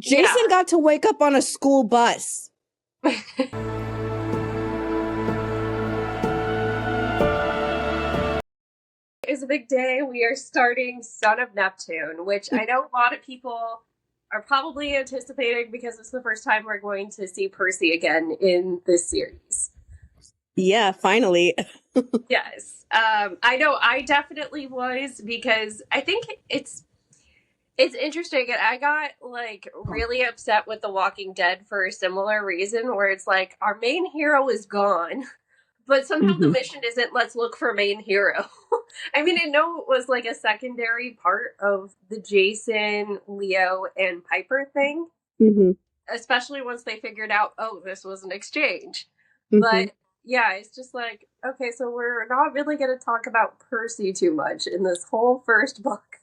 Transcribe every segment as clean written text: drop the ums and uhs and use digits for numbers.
Jason got to wake up on a school bus. It's a big day. We are starting Son of Neptune, which I know a lot of people are probably anticipating because it's the first time we're going to see Percy again in this series. Yeah, finally. Yes. I know I definitely was because I think it's interesting, and I got like really upset with The Walking Dead for a similar reason where it's like our main hero is gone. But somehow the mission isn't let's look for main hero. I mean, I know it was like a secondary part of the Jason, Leo, and Piper thing, especially once they figured out, oh, this was an exchange. But yeah, it's just like, okay, so we're not really going to talk about Percy too much in this whole first book.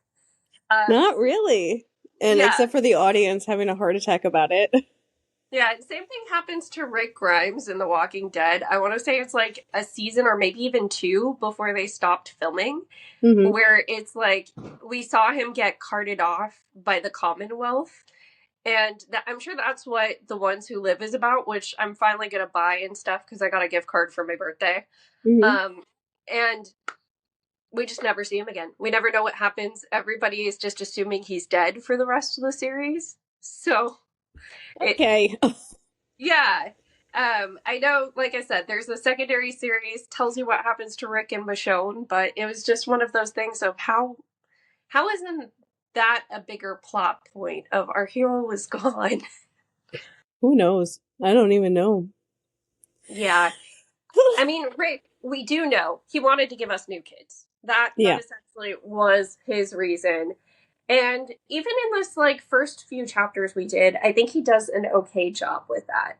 Not really. And yeah. except for the audience having a heart attack about it. Yeah, same thing happens to Rick Grimes in The Walking Dead. I want to say it's like a season or maybe even two before they stopped filming, where it's like we saw him get carted off by the Commonwealth. And I'm sure that's what The Ones Who Live is about, which I'm finally going to buy and stuff because I got a gift card for my birthday. And we just never see him again. We never know what happens. Everybody is just assuming he's dead for the rest of the series. So... Okay. Yeah. I know, like I said, there's a secondary series, tells you what happens to Rick and Michonne, but it was just one of those things of how isn't that a bigger plot point of our hero was gone? Who knows? I don't even know. Yeah. I mean, Rick, we do know he wanted to give us new kids. That essentially was his reason. And even in this like first few chapters we did, I think he does an okay job with that.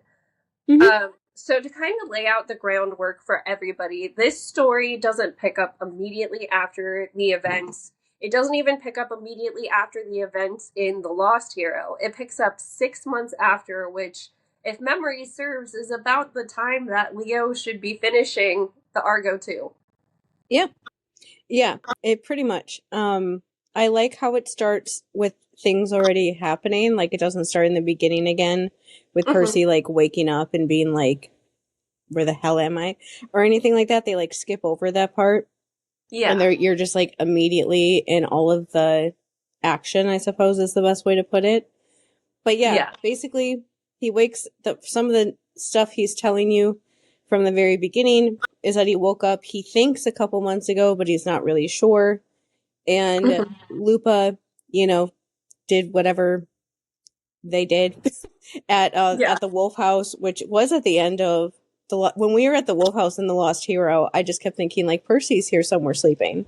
So to kind of lay out the groundwork for everybody, this story doesn't pick up immediately after the events. It doesn't even pick up immediately after the events in The Lost Hero. It picks up 6 months after, which, if memory serves, is about the time that Leo should be finishing the Argo 2. Yeah. Yeah, it pretty much. I like how it starts with things already happening. Like, it doesn't start in the beginning again with Percy, like, waking up and being like, where the hell am I? Or anything like that. They, like, skip over that part. Yeah. And you're just, like, immediately in all of the action, I suppose is the best way to put it. But yeah. Basically, he wakes up. Some of the stuff he's telling you from the very beginning is that he woke up, he thinks a couple months ago, but he's not really sure. And Lupa, did whatever they did at the Wolf House, which was at the end of when we were at the Wolf House in The Lost Hero. I just kept thinking, like, Percy's here somewhere sleeping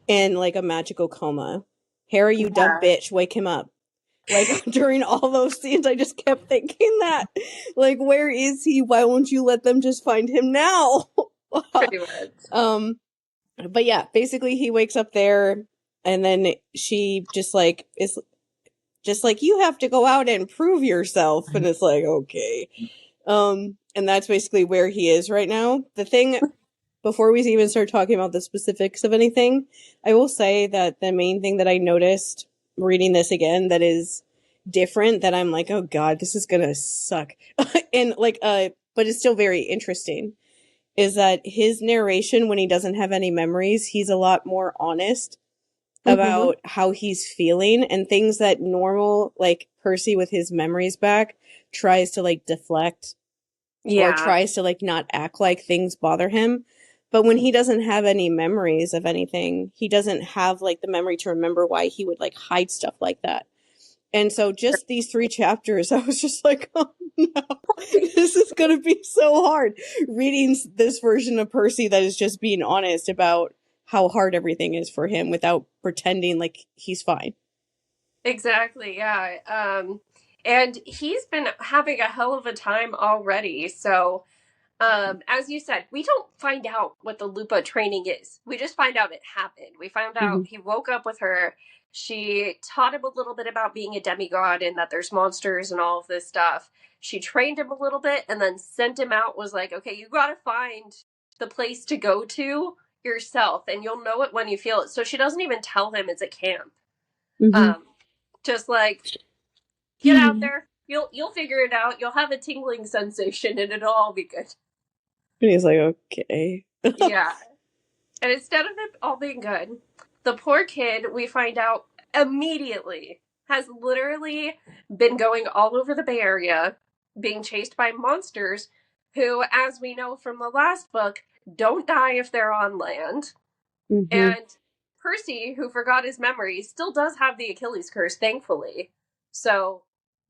in like a magical coma. Harry, you dumb bitch, wake him up. Like, during all those scenes, I just kept thinking that, like, where is he? Why won't you let them just find him now? Pretty much. But yeah, basically he wakes up there, and then she just like is just like, you have to go out and prove yourself, and it's like, okay. And that's basically where he is right now. The thing, before we even start talking about the specifics of anything, I will say that the main thing that I noticed reading this again that is different, that I'm like, oh god, this is gonna suck. And like, but it's still very interesting, is that his narration, when he doesn't have any memories, he's a lot more honest about how he's feeling, and things that normal, like Percy with his memories back, tries to like deflect or tries to like not act like things bother him. But when he doesn't have any memories of anything, he doesn't have like the memory to remember why he would like hide stuff like that. And so just these 3 chapters, I was just like, oh no, this is going to be so hard. Reading this version of Percy that is just being honest about how hard everything is for him without pretending like he's fine. Exactly, yeah. And he's been having a hell of a time already. So, as you said, we don't find out what the Lupa training is. We just find out it happened. We found out he woke up with her. She taught him a little bit about being a demigod and that there's monsters and all of this stuff. She trained him a little bit and then sent him out, was like, okay, you gotta find the place to go to yourself and you'll know it when you feel it. So she doesn't even tell him it's a camp. Just like, Get out there. You'll figure it out. You'll have a tingling sensation, and it'll all be good. And he's like, okay. Yeah. And instead of it all being good, the poor kid, we find out immediately, has literally been going all over the Bay Area, being chased by monsters who, as we know from the last book, don't die if they're on land. Mm-hmm. And Percy, who forgot his memory, still does have the Achilles curse, thankfully. So,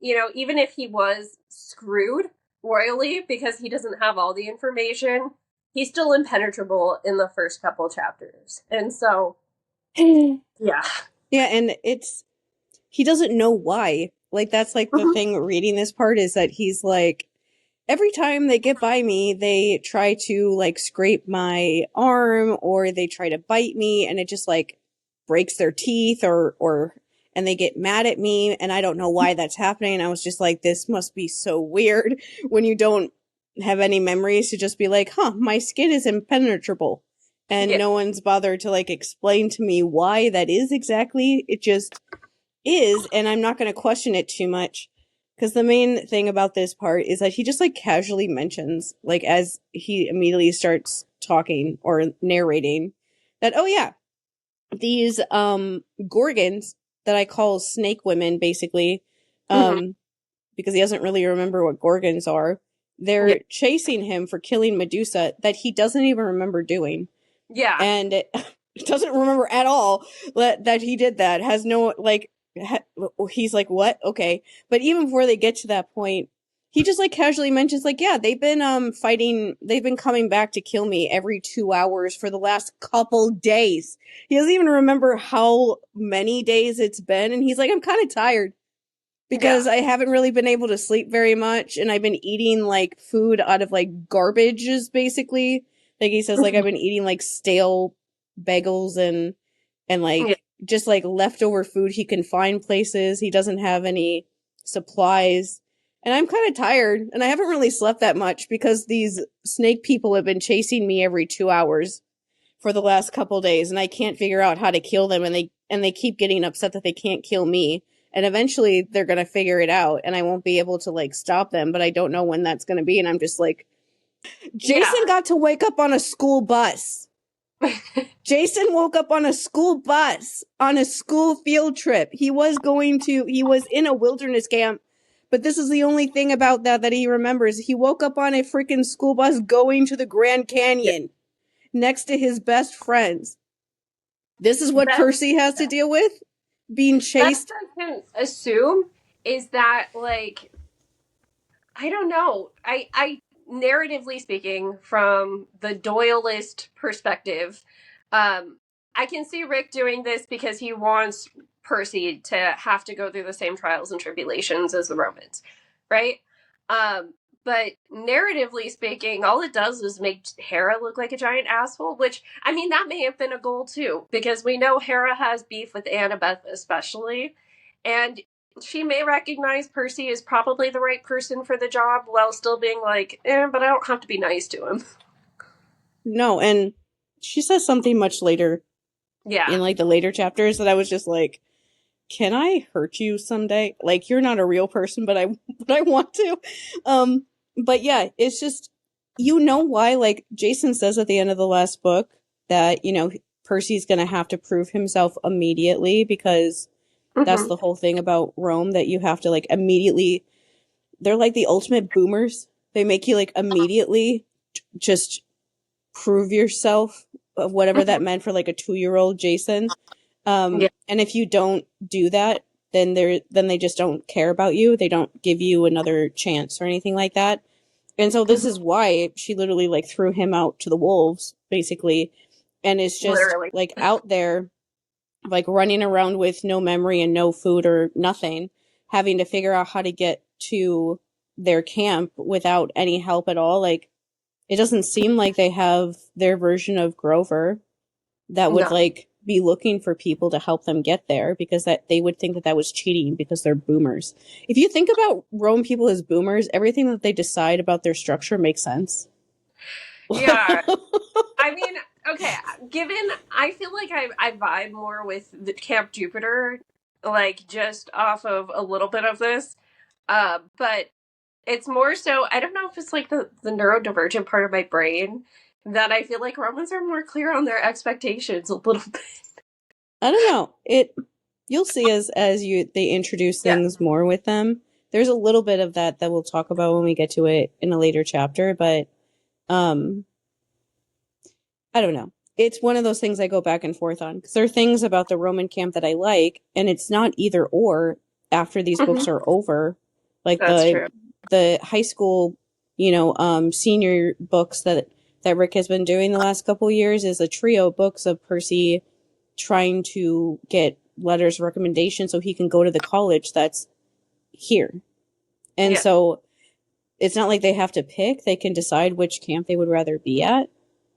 even if he was screwed royally because he doesn't have all the information, he's still impenetrable in the first couple chapters. And so, yeah. Yeah, and he doesn't know why. Like, that's like the thing reading this part is that he's like, every time they get by me, they try to like scrape my arm or they try to bite me and it just like breaks their teeth and they get mad at me and I don't know why that's happening. I was just like, this must be so weird when you don't have any memories to just be like, my skin is impenetrable. And no one's bothered to like explain to me why that is exactly. It just is, and I'm not going to question it too much. Because the main thing about this part is that he just like casually mentions, like as he immediately starts talking or narrating, that, oh yeah, these Gorgons that I call snake women, basically, because he doesn't really remember what Gorgons are, they're chasing him for killing Medusa that he doesn't even remember doing. Yeah. And he doesn't remember at all that he did that. Has no, like, he's like, what? Okay. But even before they get to that point, he just like casually mentions like, yeah, they've been coming back to kill me every 2 hours for the last couple days. He doesn't even remember how many days it's been. And he's like, I'm kind of tired because I haven't really been able to sleep very much. And I've been eating like food out of like garbages, basically. Like he says, like, I've been eating like stale bagels and like just like leftover food he can find places. He doesn't have any supplies. And I'm kind of tired and I haven't really slept that much because these snake people have been chasing me every 2 hours for the last couple days and I can't figure out how to kill them and they keep getting upset that they can't kill me. And eventually they're going to figure it out and I won't be able to like stop them, but I don't know when that's going to be. And I'm just like, Jason got to wake up on a school bus. Jason woke up on a school bus on a school field trip. He was in a wilderness camp, but this is the only thing about that he remembers. He woke up on a freaking school bus going to the Grand Canyon next to his best friends. This is what Percy has to deal with? Being chased? Best I can assume is that, like, I don't know. I narratively speaking, from the Doyleist perspective, I can see Rick doing this because he wants Percy to have to go through the same trials and tribulations as the Romans, right? But narratively speaking, all it does is make Hera look like a giant asshole, which, I mean, that may have been a goal too, because we know Hera has beef with Annabeth especially, and she may recognize Percy as probably the right person for the job while still being like, but I don't have to be nice to him. No, and she says something much later in like the later chapters that I was just like, can I hurt you someday? Like, you're not a real person, but I want to. But yeah, it's just, why, like Jason says at the end of the last book that, Percy's going to have to prove himself immediately because that's the whole thing about Rome, that you have to like immediately, they're like the ultimate boomers. They make you like immediately just prove yourself of whatever that meant for like a 2-year-old Jason. And if you don't do that, then they just don't care about you. They don't give you another chance or anything like that. And so this is why she literally like threw him out to the wolves, basically, and is just like out there, like running around with no memory and no food or nothing, having to figure out how to get to their camp without any help at all. Like, it doesn't seem like they have their version of Grover that would like be looking for people to help them get there, because that they would think that was cheating because they're boomers. If you think about Rome people as boomers, everything that they decide about their structure makes sense. Yeah. I mean, okay, I feel like I vibe more with the Camp Jupiter, like just off of a little bit of this. But it's more so, I don't know if it's like the neurodivergent part of my brain that I feel like Romans are more clear on their expectations a little bit. I don't know. You'll see as they introduce Yeah. things more with them. There's a little bit of that we'll talk about when we get to it in a later chapter, but um I don't know. It's one of those things I go back and forth on because there are things about the Roman camp that I like, and it's not either or after these books are over. Like That's true. the high school, senior books that Rick has been doing the last couple years is a trio of books of Percy trying to get letters of recommendation so he can go to the college that's here. And Yeah. so it's not like they have to pick, they can decide which camp they would rather be at.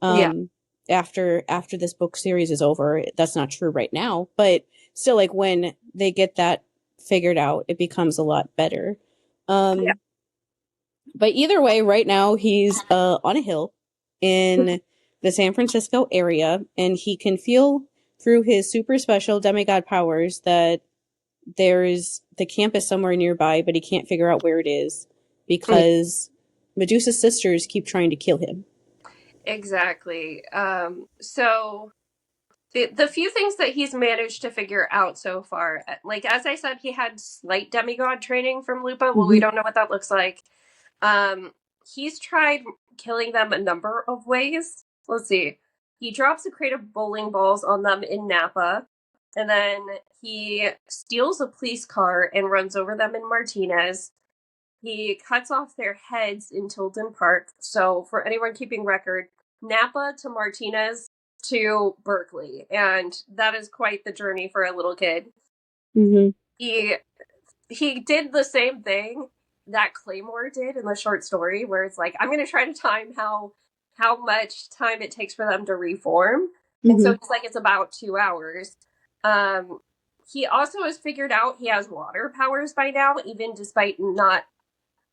Yeah. Um after this book series is over. That's not true right now, but still, like, when they get that figured out, it becomes a lot better. Yeah. Um but either way, right now he's on a hill in the San Francisco area, and he can feel through his super special demigod powers that there's the campus somewhere nearby, but he can't figure out where it is because Medusa's sisters keep trying to kill him. Exactly. So the few things that he's managed to figure out so far, like as I said, he had slight demigod training from Lupa. Well, we Mm-hmm. don't know what that looks like. Um, he's tried killing them a number of ways. Let's see. He drops a crate of bowling balls on them in Napa, and then he steals a police car and runs over them in Martinez. He cuts off their heads in Tilden Park. So, for anyone keeping record, Napa to Martinez to Berkeley, and that is quite the journey for a little kid. Mm-hmm. He he did the same thing that Claymore did in the short story, where it's like, I'm going to try to time how much time it takes for them to reform, and so Mm-hmm. it's like it's about 2 hours. Um, he also has figured out he has water powers by now, even despite not.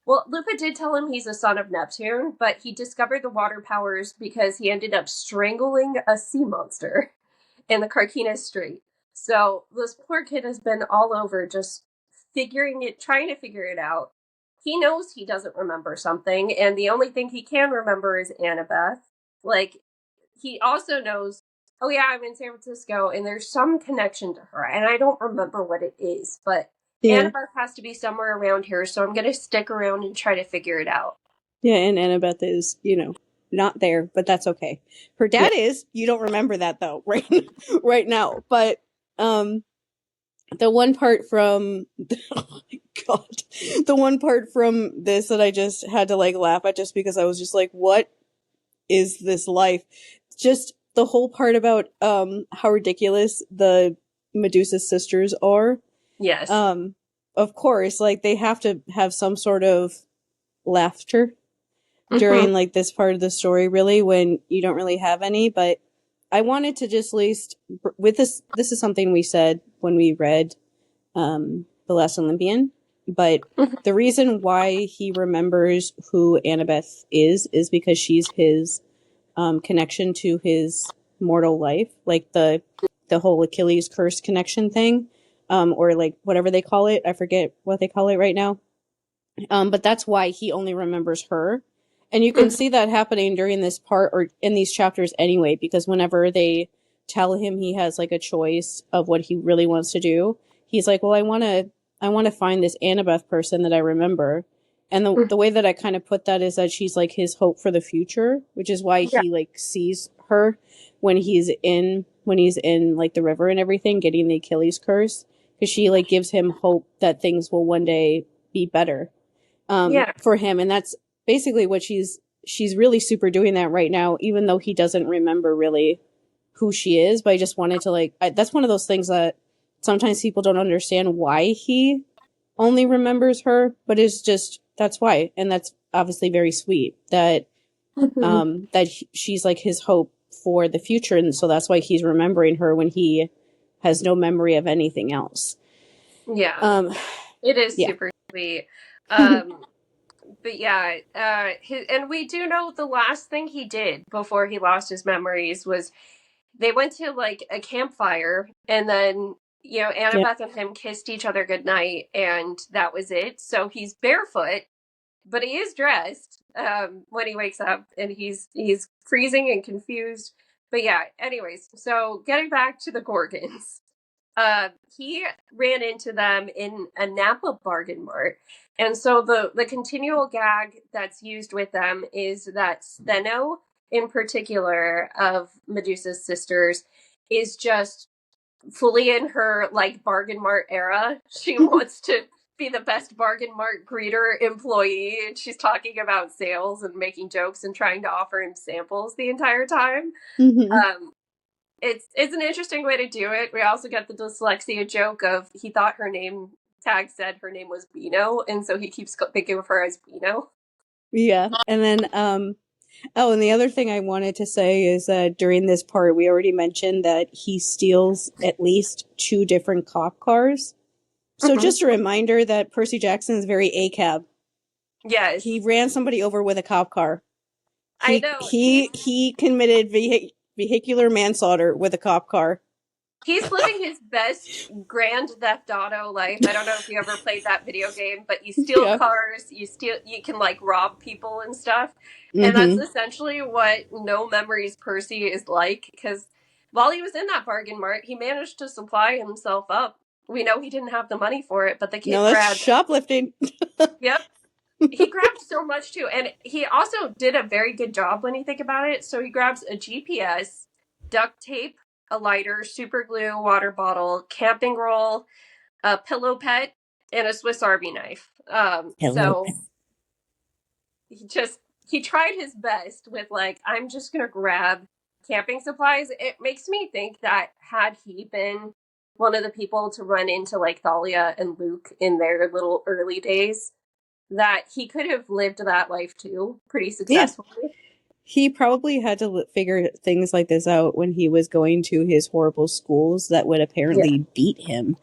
Well, Lupa did tell him he's a son of Neptune, but he discovered the water powers because he ended up strangling a sea monster in the Carquinez Strait. So this poor kid has been all over just trying to figure it out. He knows he doesn't remember something, and the only thing he can remember is Annabeth. Like, he also knows, oh yeah, I'm in San Francisco, and there's some connection to her, and I don't remember what it is, but Yeah. Annabeth has to be somewhere around here, so I'm going to stick around and try to figure it out. Yeah, and Annabeth is, not there, but that's okay. Her Yeah. dad is. You don't remember that though, right? Right now. But um the one part from oh my god. The one part from this that I just had to like laugh at just because I was just like, what is this life? Just the whole part about how ridiculous the Medusa sisters are. Yes. Um of course, like they have to have some sort of laughter Mm-hmm. during like this part of the story, really, when you don't really have any. But I wanted to just least with this is something we said when we read The Last Olympian, but the reason why he remembers who Annabeth is because she's his connection to his mortal life, like the whole Achilles curse connection thing, or like whatever they call it. I forget what they call it right now. But that's why he only remembers her. And you can see that happening during this part or in these chapters anyway, because whenever they tell him he has like a choice of what he really wants to do, he's like, well, I want to find this Annabeth person that I remember. And the way that I kind of put that is that she's like his hope for the future, which is why Yeah. he like sees her when he's in like the river and everything, getting the Achilles curse, because she like gives him hope that things will one day be better Yeah. for him. And that's basically what she's really super doing that right now, even though he doesn't remember really who she is. But I just wanted to that's one of those things that sometimes people don't understand why he only remembers her, but it's just, that's why. And that's obviously very sweet that, she's like his hope for the future. And so that's why he's remembering her when he has no memory of anything else. Yeah. Um, It is yeah. super sweet. But yeah, and we do know the last thing he did before he lost his memories was they went to like a campfire, and then Yeah. Annabeth and him kissed each other goodnight, and that was it. So he's barefoot, but he is dressed when he wakes up, and he's freezing and confused. But yeah, anyways, so getting back to the Gorgons. He ran into them in a Napa bargain mart. And so the continual gag that's used with them is that Steno, in particular, of Medusa's sisters, is just fully in her like bargain mart era. She wants to be the best bargain mart greeter employee, and she's talking about sales and making jokes and trying to offer him samples the entire time. Hmm. Um, it's an interesting way to do it. We also get the dyslexia joke of he thought her name tag said her name was Beano, and so he keeps thinking of her as Beano. Yeah. And then, oh, and the other thing I wanted to say is that during this part, we already mentioned that he steals at least two different cop cars. So Mm-hmm. just a reminder that Percy Jackson is very ACAB. He Yes, ran somebody over with a cop car. I He know. he he committed vehicular manslaughter with a cop car. He's living his best Grand Theft Auto life. I don't know if you ever played that video game, but you steal Yeah. cars, you can like rob people and stuff. And that's Mm-hmm. essentially what No Memories Percy is like, because while he was in that bargain mart, he managed to supply himself up. We know he didn't have the money for it, but the kid No, that's grabbed, shoplifting. yep, he grabbed so much too. And he also did a very good job when you think about it. So he grabs a GPS, duct tape, a lighter, super glue, water bottle, camping roll, a pillow pet, and a Swiss Army knife. Hello. So he tried his best with like, I'm just gonna grab camping supplies. It makes me think that had he been one of the people to run into like Thalia and Luke in their little early days, that he could have lived that life too pretty Yeah. successfully. He probably had to figure things like this out when he was going to his horrible schools that would Yeah. apparently beat him,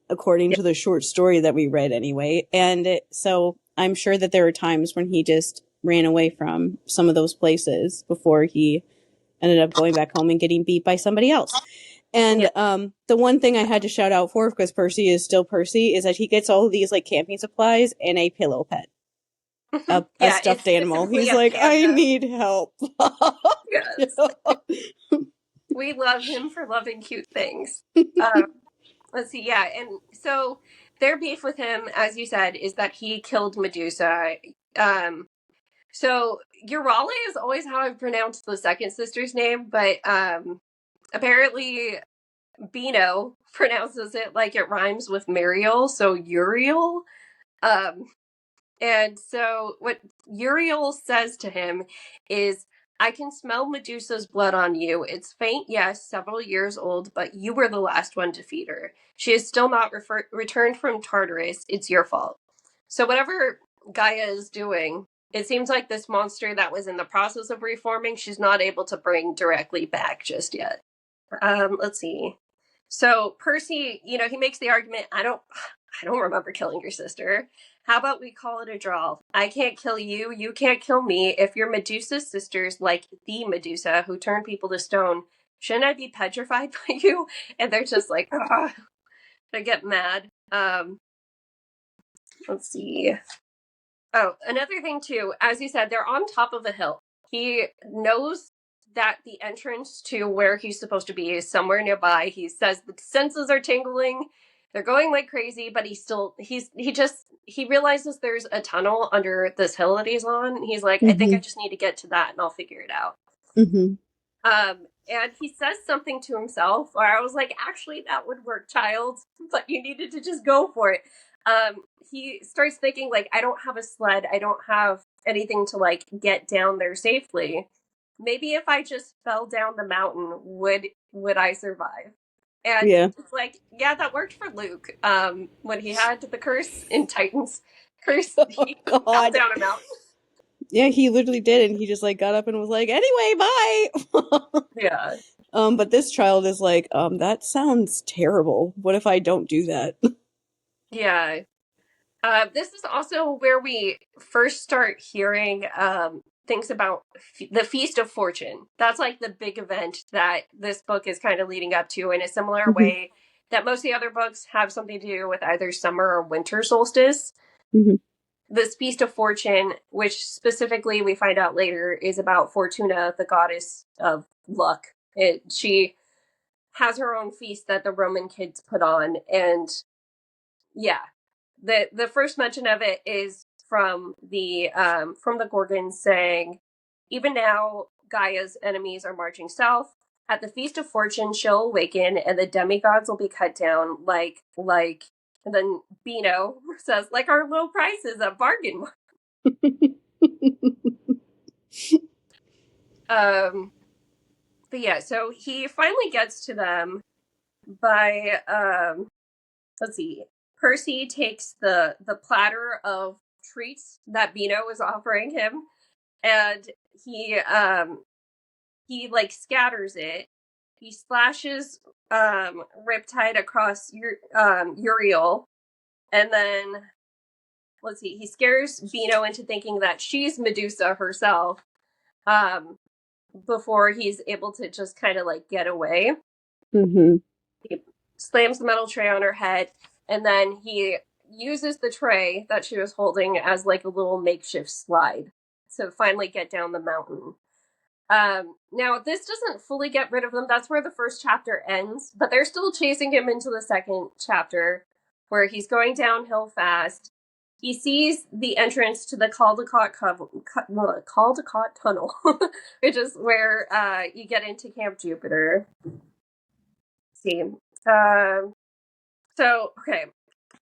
according Yeah. to the short story that we read anyway. And so I'm sure that there were times when he just ran away from some of those places before he ended up going back home and getting beat by somebody else. Yeah. And the one thing I had to shout out for, because Percy is still Percy, is that he gets all of these like camping supplies and a pillow pet, a Yeah, stuffed it's animal. specifically He's a like, I panda. need help. Yes. We love him for loving cute things. Let's see, yeah, and so their beef with him, as you said, is that he killed Medusa. Um, so Eurale is always how I've pronounced the second sister's name, but apparently Bino pronounces it like it rhymes with Muriel, so Uriel. Um, And so what Uriel says to him is, I can smell Medusa's blood on you. It's faint, yes, several years old, but you were the last one to feed her. She is still not returned from Tartarus. It's your fault. So whatever Gaia is doing, it seems like this monster that was in the process of reforming, she's not able to bring directly back just yet. Let's see. So Percy, he makes the argument, I don't remember killing your sister. How about we call it a draw? I can't kill you, you can't kill me. If you're Medusa's sisters, like the Medusa who turned people to stone, shouldn't I be petrified by you? And they're just like, ah, they get mad. Let's see. Oh, another thing too, as you said, they're on top of a hill. He knows that the entrance to where he's supposed to be is somewhere nearby. He says the senses are tingling. They're going like crazy, but he realizes there's a tunnel under this hill that he's on. He's like, I think Mm-hmm. I just need to get to that and I'll figure it out. Mm-hmm. And he says something to himself, or I was like, actually, that would work, child, but you needed to just go for it. He starts thinking, like, I don't have a sled, I don't have anything to, like, get down there safely. Maybe if I just fell down the mountain, would I survive? And Yeah. it's like, yeah, that worked for Luke. When he had the curse in Titan's curse, Oh he fell God. down a mountain. Yeah, he literally did, and he just like got up and was like, "Anyway, bye." Yeah. But this child is like, that sounds terrible. What if I don't do that? Yeah. This is also where we first start hearing things about the Feast of Fortune. That's like the big event that this book is kind of leading up to in a similar Hmm. way that most of the other books have something to do with either summer or winter solstice. Mhm. This Feast of Fortune, which specifically we find out later is about Fortuna, the goddess of luck. She has her own feast that the Roman kids put on, and yeah, the first mention of it is from the Gorgons saying, "Even now, Gaia's enemies are marching south. At the Feast of Fortune, she'll awaken, and the demigods will be cut down like." And then Beano says, "Like our low prices, a bargain." But yeah, so he finally gets to them by let's see. Percy takes the platter of treats that Beano was offering him, and he like scatters it. He slashes Riptide across Uriel, and then let's see, he scares Beano into thinking that she's Medusa herself. Before he's able to just kind of like get away. Mm-hmm. He slams the metal tray on her head, and then he uses the tray that she was holding as like a little makeshift slide to finally get down the mountain. Now, this doesn't fully get rid of them. That's where the first chapter ends, but they're still chasing him into the second chapter, where he's going downhill fast. He sees the entrance to the Caldecott Tunnel, which is where you get into Camp Jupiter. Let's see. So, okay.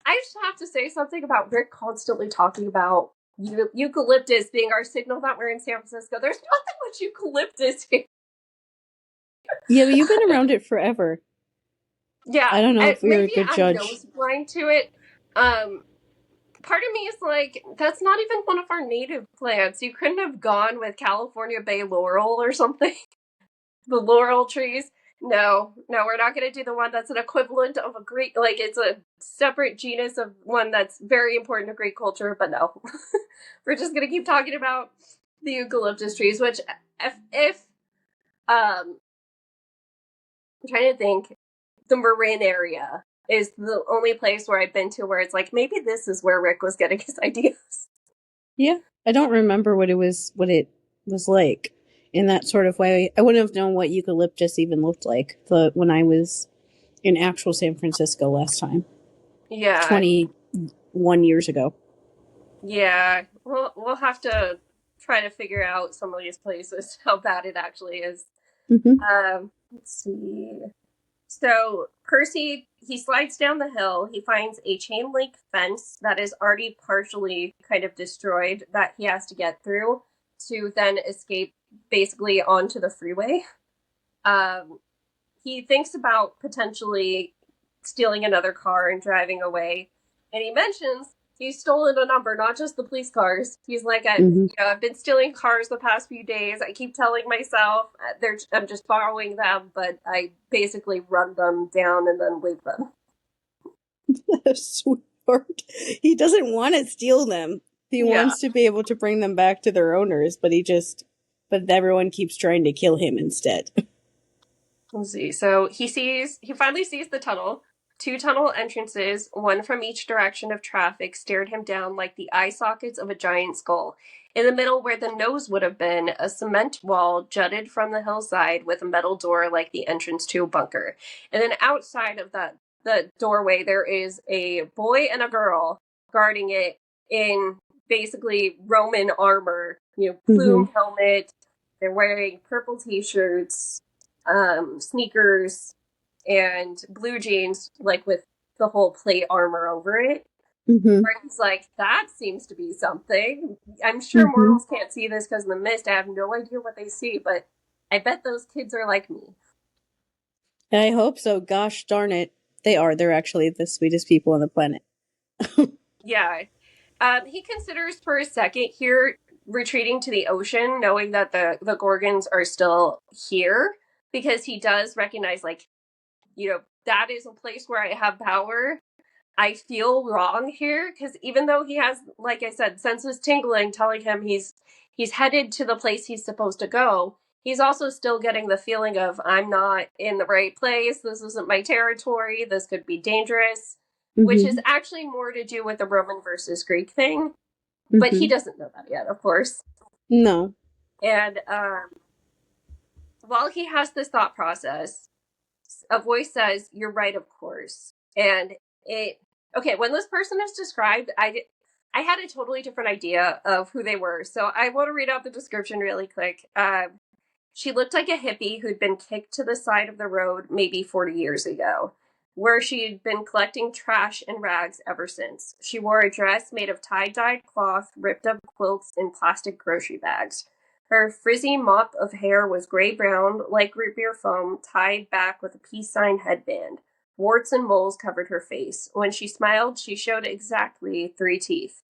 I just have to say something about Rick constantly talking about eucalyptus being our signal that we're in San Francisco. There's not that much eucalyptus here. Yeah, but you've been around it forever. Yeah, I don't know if you're a maybe good I'm judge. nose blind to it. Part of me is like, that's not even one of our native plants. You couldn't have gone with California Bay laurel or something. The laurel trees. No, we're not going to do the one that's an equivalent of a Greek, like it's a separate genus of one that's very important to Greek culture, but no. We're just going to keep talking about the eucalyptus trees, which if I'm trying to think, the Marin area is the only place where I've been to where it's like, maybe this is where Rick was getting his ideas. Yeah, I don't remember what it was like in that sort of way. I wouldn't have known what eucalyptus even looked like when I was in actual San Francisco last time. Yeah. 21 years ago. Yeah. We'll have to try to figure out some of these places, how bad it actually is. Mm-hmm. Let's see. So Percy, he slides down the hill. He finds a chain link fence that is already partially kind of destroyed that he has to get through to then escape basically onto the freeway. He thinks about potentially stealing another car and driving away, and he mentions he's stolen a number, not just the police cars. He's like, I've been stealing cars the past few days. I keep telling myself I'm just borrowing them, but I basically run them down and then leave them. Sweetheart. He doesn't want to steal them. He wants to be able to bring them back to their owners, but everyone keeps trying to kill him instead. Let's see. So he finally sees the tunnel. 2 tunnel entrances, one from each direction of traffic, stared him down like the eye sockets of a giant skull. In the middle, where the nose would have been, a cement wall jutted from the hillside with a metal door like the entrance to a bunker. And then outside of the doorway, there is a boy and a girl guarding it in basically Roman armor, plume helmet. They're wearing purple t-shirts, sneakers, and blue jeans, like with the whole plate armor over it. Where he's like, that seems to be something. I'm sure mortals can't see this because of the mist. I have no idea what they see, but I bet those kids are like me. And I hope so. Gosh darn it. They are. They're actually the sweetest people on the planet. Yeah. He considers for a second here retreating to the ocean, knowing that the Gorgons are still here, because he does recognize, like, that is a place where I have power. I feel wrong here, because even though he has, like I said, senses tingling, telling him he's headed to the place he's supposed to go, he's also still getting the feeling of, I'm not in the right place, this isn't my territory, this could be dangerous, which is Mm-hmm. actually more to do with the Roman versus Greek thing. But he Mm-hmm. doesn't know that yet, of course. No. And while he has this thought process, a voice says, "You're right, of course." And it okay, when this person is described, I had a totally different idea of who they were. So I want to read out the description really quick. She looked like a hippie who'd been kicked to the side of the road maybe 40 years ago, where she'd been collecting trash and rags ever since. She wore a dress made of tie-dyed cloth, ripped up quilts, and plastic grocery bags. Her frizzy mop of hair was gray-brown, like root beer foam, tied back with a peace sign headband. Warts and moles covered her face. When she smiled, she showed exactly 3 teeth.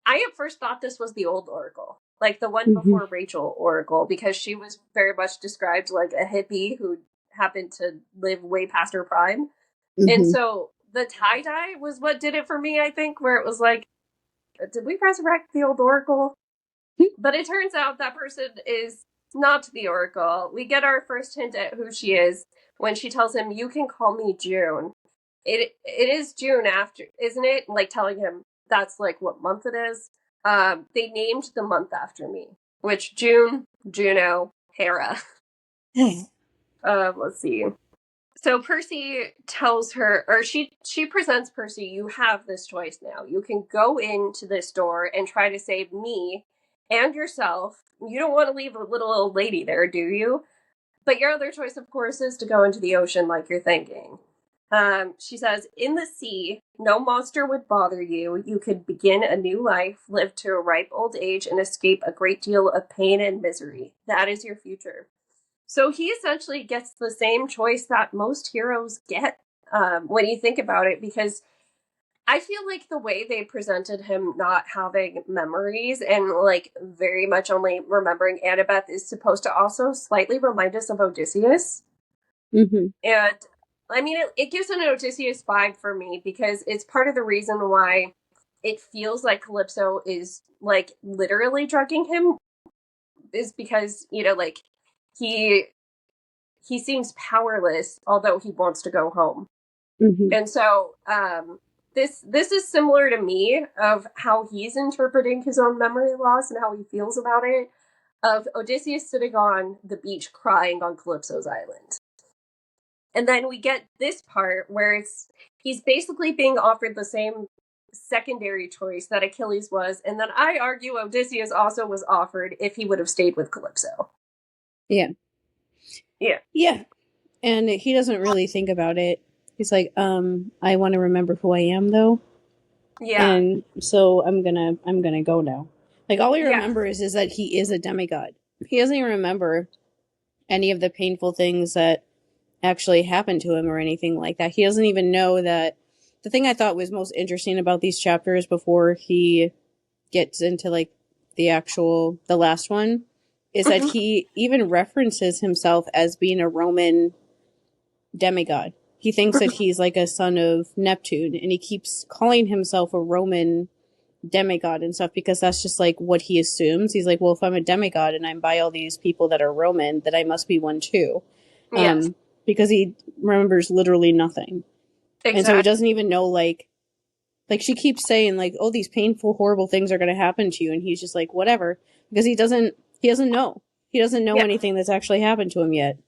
I at first thought this was the old Oracle, like the one Mm-hmm. before Rachel Oracle, because she was very much described like a hippie who happened to live way past her prime. And Mm-hmm. so the tie dye was what did it for me, I think, where it was like, did we resurrect the old Oracle? But it turns out that person is not the Oracle. We get our first hint at who she is when she tells him, "You can call me June." It is June after, isn't it? Like telling him that's like what month it is. They named the month after me, which June, Juno, Hera. Let's see. So Percy tells her, or she presents Percy, you have this choice now. You can go into this door and try to save me and yourself. You don't want to leave a little old lady there, do you? But your other choice, of course, is to go into the ocean like you're thinking. She says, in the sea, no monster would bother you. You could begin a new life, live to a ripe old age, and escape a great deal of pain and misery. That is your future. So he essentially gets the same choice that most heroes get when you think about it, because I feel like the way they presented him not having memories and like very much only remembering Annabeth is supposed to also slightly remind us of Odysseus. Mm-hmm. And I mean, it gives an Odysseus vibe for me because it's part of the reason why it feels like Calypso is like literally drugging him, is because, like he he seems powerless, although he wants to go home. Mm-hmm. And so this is similar to me of how he's interpreting his own memory loss and how he feels about it. Of Odysseus sitting on the beach crying on Calypso's island. And then we get this part where he's basically being offered the same secondary choice that Achilles was, and then I argue Odysseus also was offered if he would have stayed with Calypso. Yeah. Yeah. Yeah. And he doesn't really think about it. He's like, I want to remember who I am though. Yeah. And so I'm gonna go now. Like all he Yeah. remembers is that he is a demigod. He doesn't even remember any of the painful things that actually happened to him or anything like that. He doesn't even know that. The thing I thought was most interesting about these chapters before he gets into like the last one is that Mhm. he even references himself as being a Roman demigod. He thinks that he's like a son of Neptune and he keeps calling himself a Roman demigod and stuff because that's just like what he assumes. He's like, well, if I'm a demigod and I'm by all these people that are Roman, then I must be one too. Yes. Because he remembers literally nothing. And so he Exactly. doesn't even know like she keeps saying like, oh, these painful, horrible things are gonna happen to you, and he's just like, whatever. Because he doesn't know. He doesn't know Yeah. anything that's actually happened to him yet.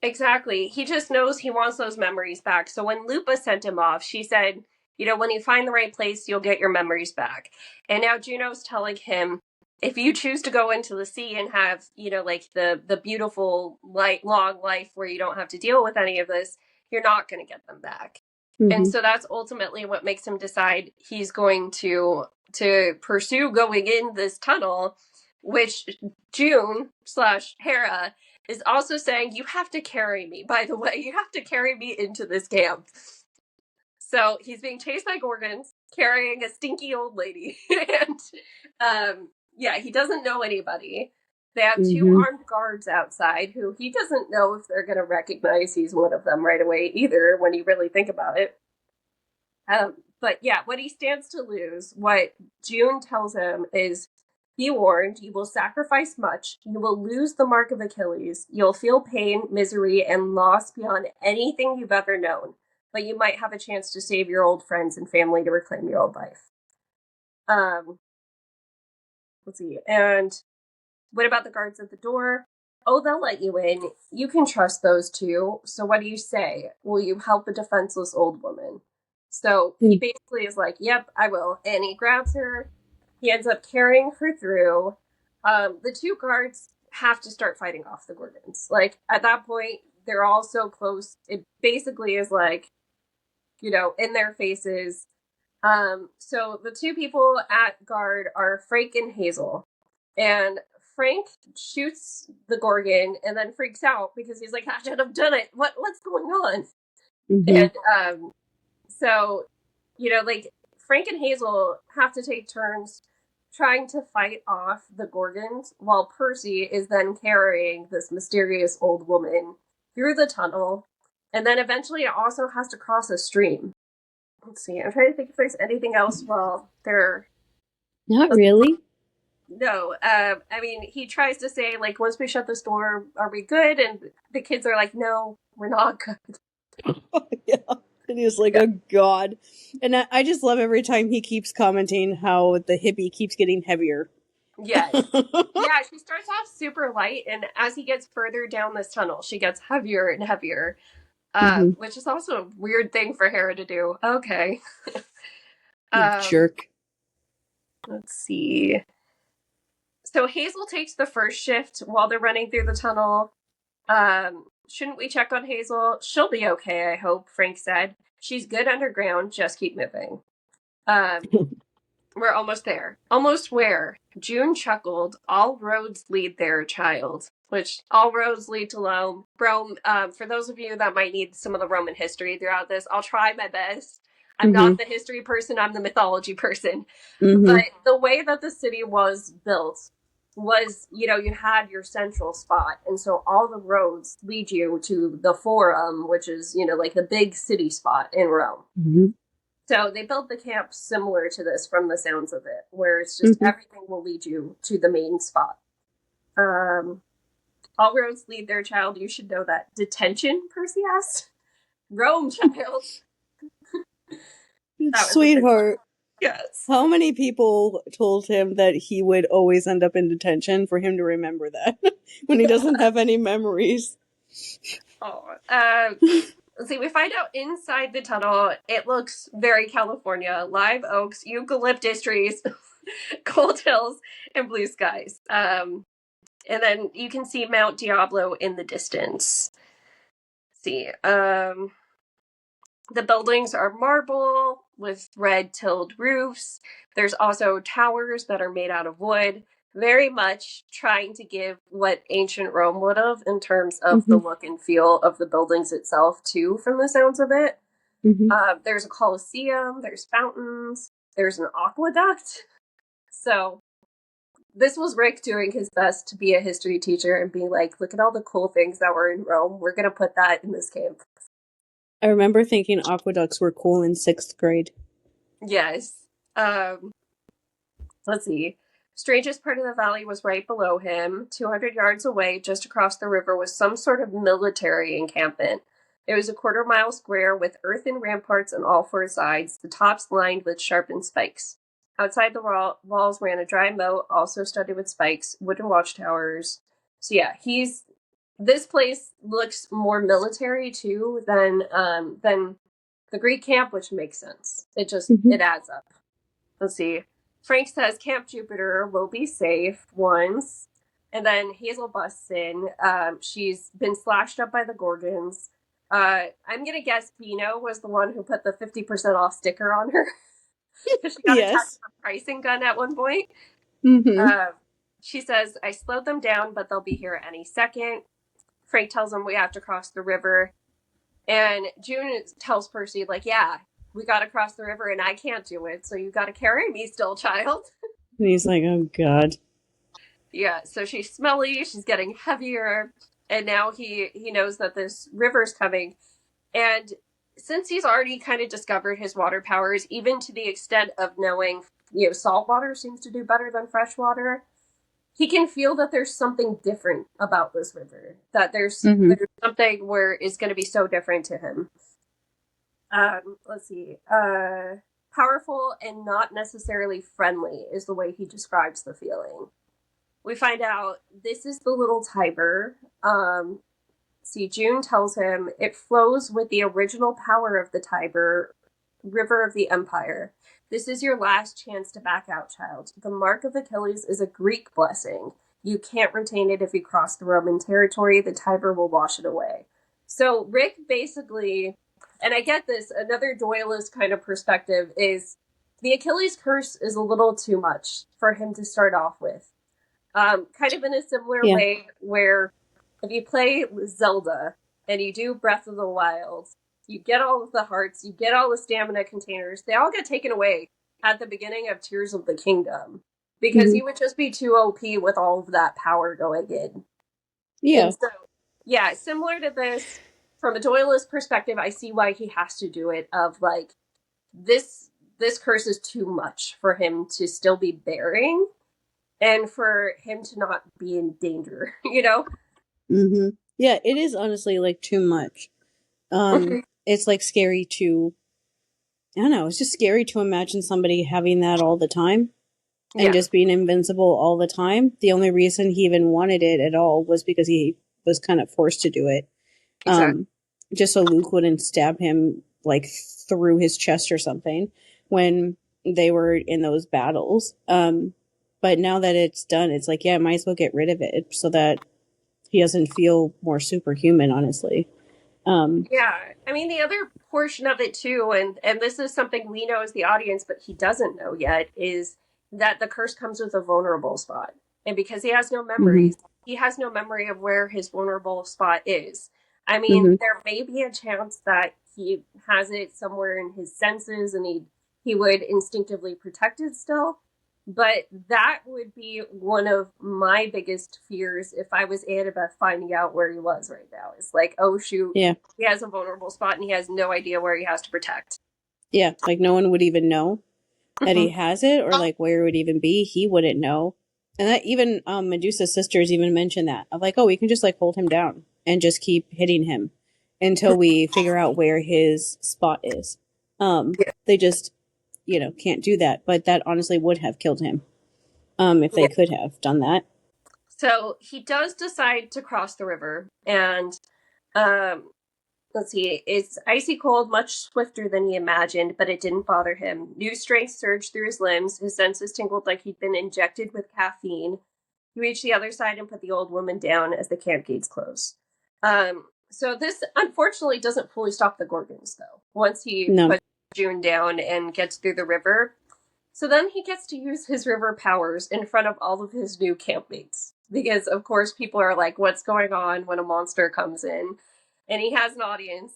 Exactly. He just knows he wants those memories back. So when Lupa sent him off, she said, when you find the right place, you'll get your memories back. And now Juno's telling him, if you choose to go into the sea and have, like the beautiful, light, long life where you don't have to deal with any of this, you're not going to get them back. And Mm-hmm. so that's ultimately what makes him decide he's going to pursue going in this tunnel, which June/Hera is also saying, you have to carry me, by the way. You have to carry me into this camp. So he's being chased by Gorgons, carrying a stinky old lady. And yeah, he doesn't know anybody. They have two Mm-hmm. armed guards outside who he doesn't know if they're going to recognize he's one of them right away either when you really think about it. But yeah, what he stands to lose, what June tells him is, Be warned, you will sacrifice much. You will lose the mark of Achilles. You'll feel pain, misery, and loss beyond anything you've ever known. But you might have a chance to save your old friends and family to reclaim your old life. Um, let's see. And what about the guards at the door? Oh, they'll let you in. You can trust those two. So what do you say? Will you help a defenseless old woman? So he basically is like, yep, I will. And he grabs her. He ends up carrying her through. The two guards have to start fighting off the Gorgons. Like, at that point, they're all so close. It basically is like, in their faces. So the two people at guard are Frank and Hazel. And Frank shoots the Gorgon and then freaks out because he's like, I should have done it. What's going on? And so, like Frank and Hazel have to take turns trying to fight off the Gorgons while Percy is then carrying this mysterious old woman through the tunnel. And then eventually it also has to cross a stream. Let's see. I'm trying to think if there's anything else while they're... Not really. No, I mean, he tries to say, like, once we shut this door, are we good? And the kids are like, no, we're not good. Yeah. And he's like, oh God. And I just love every time he keeps commenting how the hippie keeps getting heavier. Yes. Yeah, she starts off super light, and as he gets further down this tunnel, she gets heavier and heavier, which is also a weird thing for Hera to do. Okay. Jerk. Let's see. So Hazel takes the first shift while they're running through the tunnel. Shouldn't we check on Hazel? She'll be okay, I hope, Frank said. She's good underground, just keep moving. We're almost there. Almost where? June chuckled. All roads lead there, child. Which, all roads lead to Rome. For those of you that might need some of the Roman history throughout this, I'll try my best. I'm not the history person, I'm the mythology person. But the way that the city was built was, you had your central spot. And so all the roads lead you to the Forum, which is, like the big city spot in Rome. So they built the camp similar to this from the sounds of it, where it's just everything will lead you to the main spot. All roads lead there, child. You should know that. Detention, Percy asked. Rome, child. Sweetheart. Yes. How many people told him that he would always end up in detention for him to remember that when he doesn't have any memories? Let's see, we find out inside the tunnel, it looks very California. Live oaks, eucalyptus trees, cold hills, and blue skies. And then you can see Mount Diablo in the distance. Let's see. The buildings are marble with red tilled roofs. There's also towers that are made out of wood, very much trying to give what ancient Rome would have in terms of the look and feel of the buildings itself, too, from the sounds of it. There's a Colosseum, there's fountains, there's an aqueduct. So this was Rick doing his best to be a history teacher and being like, look at all the cool things that were in Rome. We're going to put that in this camp. I remember thinking aqueducts were cool in 6th grade. Yes. Let's see. Strangest part of the valley was right below him. 200 yards away, just across the river, was some sort of military encampment. It was a quarter-mile square with earthen ramparts on all four sides, the tops lined with sharpened spikes. Outside the walls ran a dry moat, also studded with spikes, wooden watchtowers. So yeah, this place looks more military too than the Greek camp, which makes sense. It just it adds up. Let's see. Frank says Camp Jupiter will be safe once, and then Hazel busts in. She's been slashed up by the Gorgons. I'm gonna guess Bino was the one who put the 50% off sticker on her. Because she got attacked with a pricing gun at one point. She says, I slowed them down, but they'll be here any second. Frank tells him we have to cross the river. And June tells Percy, like, yeah, we got to cross the river and I can't do it. So you got to carry me still, child. And he's like, oh, God. Yeah, so she's smelly. She's getting heavier. And now he knows that this river's coming. And since he's already kind of discovered his water powers, even to the extent of knowing salt water seems to do better than fresh water. He can feel that there's something different about this river. That Mm-hmm. there's something where it's going to be so different to him. Let's see. Powerful and not necessarily friendly is the way he describes the feeling. We find out this is the little Tiber. June tells him it flows with the original power of the Tiber, river of the empire. This is your last chance to back out, child. The mark of Achilles is a Greek blessing. You can't retain it if you cross the Roman territory. The Tiber will wash it away. So Rick basically, and I get this, another Doyleist kind of perspective is the Achilles curse is a little too much for him to start off with. Kind of in a similar way where if you play Zelda and you do Breath of the Wild, you get all of the hearts, you get all the stamina containers, they all get taken away at the beginning of Tears of the Kingdom. Because you would just be too OP with all of that power going in. Yeah. And so, yeah, similar to this, from a Doyleist perspective, I see why he has to do it, of like, this curse is too much for him to still be bearing, and for him to not be in danger, Mm-hmm. Yeah, it is honestly like too much. It's like scary to, I don't know, it's just scary to imagine somebody having that all the time and just being invincible all the time. The only reason he even wanted it at all was because he was kind of forced to do it. Exactly. Just so Luke wouldn't stab him like through his chest or something when they were in those battles. But now that it's done, it's like, yeah, might as well get rid of it so that he doesn't feel more superhuman, honestly. Yeah, I mean the other portion of it too, and this is something we know as the audience, but he doesn't know yet, is that the curse comes with a vulnerable spot, and because he has no memories, he has no memory of where his vulnerable spot is. I mean, there may be a chance that he has it somewhere in his senses, and he would instinctively protect it still. But that would be one of my biggest fears if I was Annabeth finding out where he was right now. It's like, oh shoot, Yeah. he has a vulnerable spot and he has no idea where he has to protect. Yeah, like no one would even know that he has it, or like where it would even be. He wouldn't know. And that even Medusa's sisters even mentioned that. Of like, oh, we can just like hold him down and just keep hitting him until we figure out where his spot is. They just, can't do that. But that honestly would have killed him if they could have done that. So he does decide to cross the river, and let's see, it's icy cold, much swifter than he imagined, but it didn't bother him. New strength surged through his limbs, his senses tingled like he'd been injected with caffeine. He reached the other side and put the old woman down as the camp gates closed. So this unfortunately doesn't fully stop the Gorgons, though, once he puts June down and gets through the river. So then he gets to use his river powers in front of all of his new campmates. Because, of course, people are like, what's going on when a monster comes in? And he has an audience.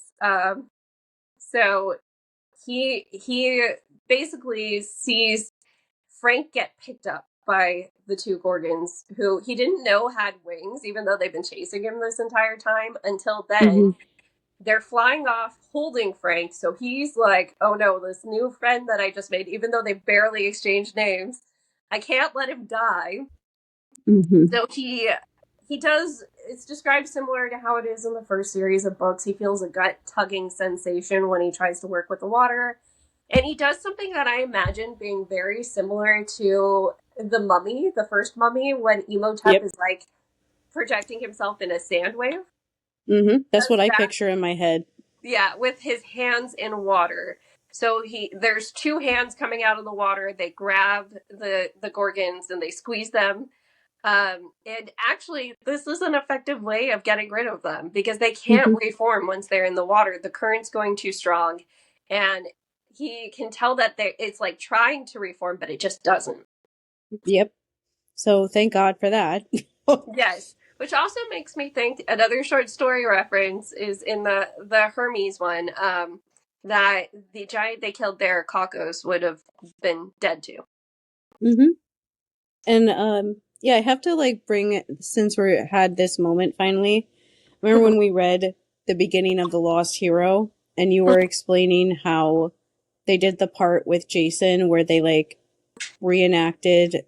So he basically sees Frank get picked up by the two Gorgons, who he didn't know had wings, even though they've been chasing him this entire time. Until then, they're flying off holding Frank. So he's like, oh no, this new friend that I just made, even though they barely exchanged names, I can't let him die. So he does, it's described similar to how it is in the first series of books. He feels a gut tugging sensation when he tries to work with the water. And he does something that I imagine being very similar to the Mummy, the first Mummy, when Imhotep is like projecting himself in a sand wave. That's what I picture in my head. Yeah, with his hands in water. So there's two hands coming out of the water. They grab the Gorgons and they squeeze them. And actually, this is an effective way of getting rid of them because they can't reform once they're in the water. The current's going too strong, and he can tell that it's like trying to reform, but it just doesn't. Yep. So thank God for that. Yes. Which also makes me think another short story reference is in the Hermes one, that the giant they killed there, Kakos, would have been dead too. And yeah, I have to like bring, since we had this moment finally, remember when we read the beginning of The Lost Hero and you were explaining how they did the part with Jason where they like reenacted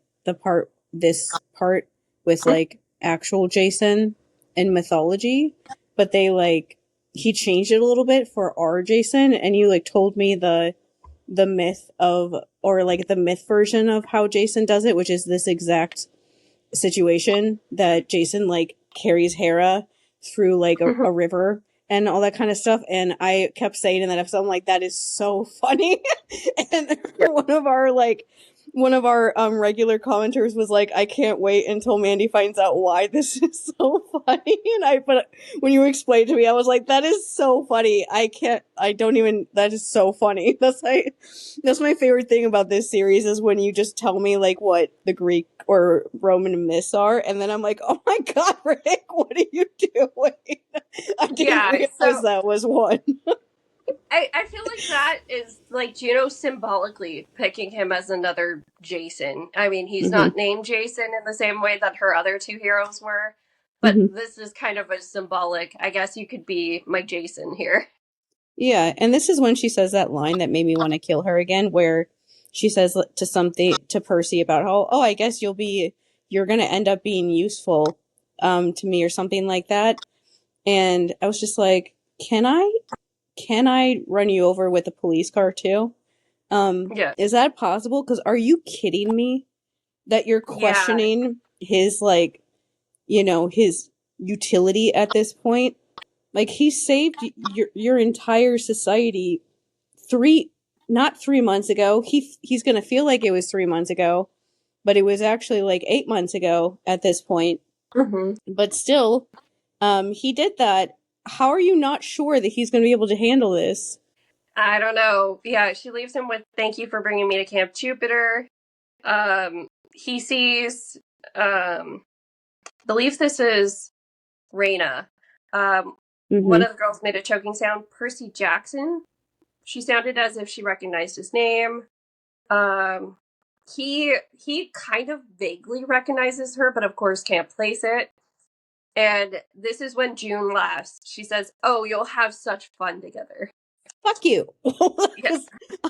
this part with like actual Jason in mythology, but they like he changed it a little bit for our Jason, and you like told me the myth of, or like the myth version of how Jason does it, which is this exact situation that Jason like carries Hera through like a river and all that kind of stuff. And I kept saying in that episode, I'm like, that is so funny. And Yeah. one of our regular commenters was like, I can't wait until Mandy finds out why this is so funny. But when you explained to me, I was like, that is so funny. That is so funny. That's my favorite thing about this series is when you just tell me like what the Greek or Roman myths are, and then I'm like, oh my god, Rick, what are you doing? I didn't Yeah, realize so that was one. I feel like that is like Juno symbolically picking him as another Jason. I mean, he's Mm-hmm. not named Jason in the same way that her other two heroes were, but Mm-hmm. this is kind of a symbolic. I guess you could be my Jason here. Yeah, and this is when she says that line that made me want to kill her again, where she says to Percy about how, oh, I guess you're gonna end up being useful to me or something like that. And I was just like, can I run you over with a police car too? Yeah. Is that possible? Because are you kidding me that you're Yeah. questioning his like, his utility at this point? Like he saved your entire society not 3 months ago. He's gonna feel like it was 3 months ago, but it was actually like 8 months ago at this point. Mm-hmm. But still, he did that. How are you not sure that he's gonna be able to handle this? I don't know. Yeah, she leaves him with "Thank you for bringing me to Camp Jupiter." He sees, believes this is Raina. One Mm-hmm. of the girls made a choking sound. Percy Jackson. She sounded as if she recognized his name. Um, he kind of vaguely recognizes her, but of course can't place it. And this is when June laughs. She says, "Oh, you'll have such fun together." Fuck you. Yeah.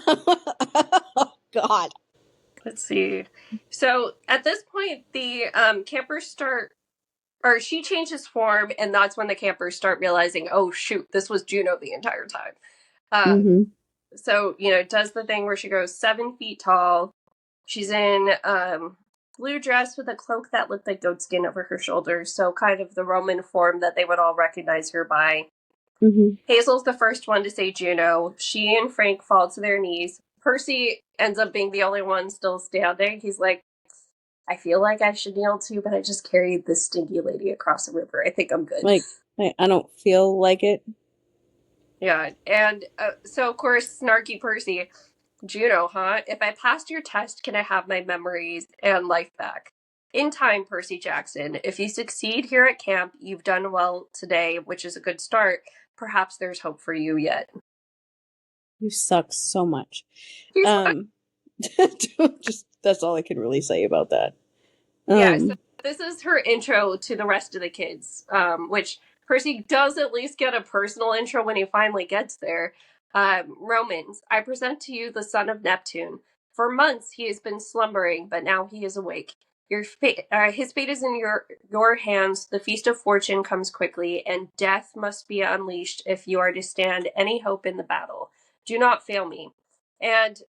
Oh, God. Let's see. So at this point, the campers start, or she changes form, and that's when the campers start realizing, oh shoot, this was Juno the entire time. Uh, Mm-hmm. so does the thing where she goes 7 feet tall. She's in blue dress with a cloak that looked like goatskin over her shoulders, so kind of the Roman form that they would all recognize her by. Mm-hmm. Hazel's the first one to say Juno. She and Frank fall to their knees. Percy ends up being the only one still standing. He's like, I feel like I should kneel too, but I just carried this stinky lady across the river. I think I'm good. Like, I don't feel like it. Yeah, and so of course, snarky Percy, Juno, huh? If I passed your test, can I have my memories and life back? In time, Percy Jackson. If you succeed here at camp, you've done well today, which is a good start. Perhaps there's hope for you yet. You suck so much. He's Just that's all I can really say about that. Yeah, so this is her intro to the rest of the kids, which Percy does at least get a personal intro when he finally gets there. Romans, I present to you the son of Neptune. For months he has been slumbering, but now he is awake. His fate is in your hands. The feast of fortune comes quickly, and death must be unleashed if you are to stand any hope in the battle. Do not fail me. And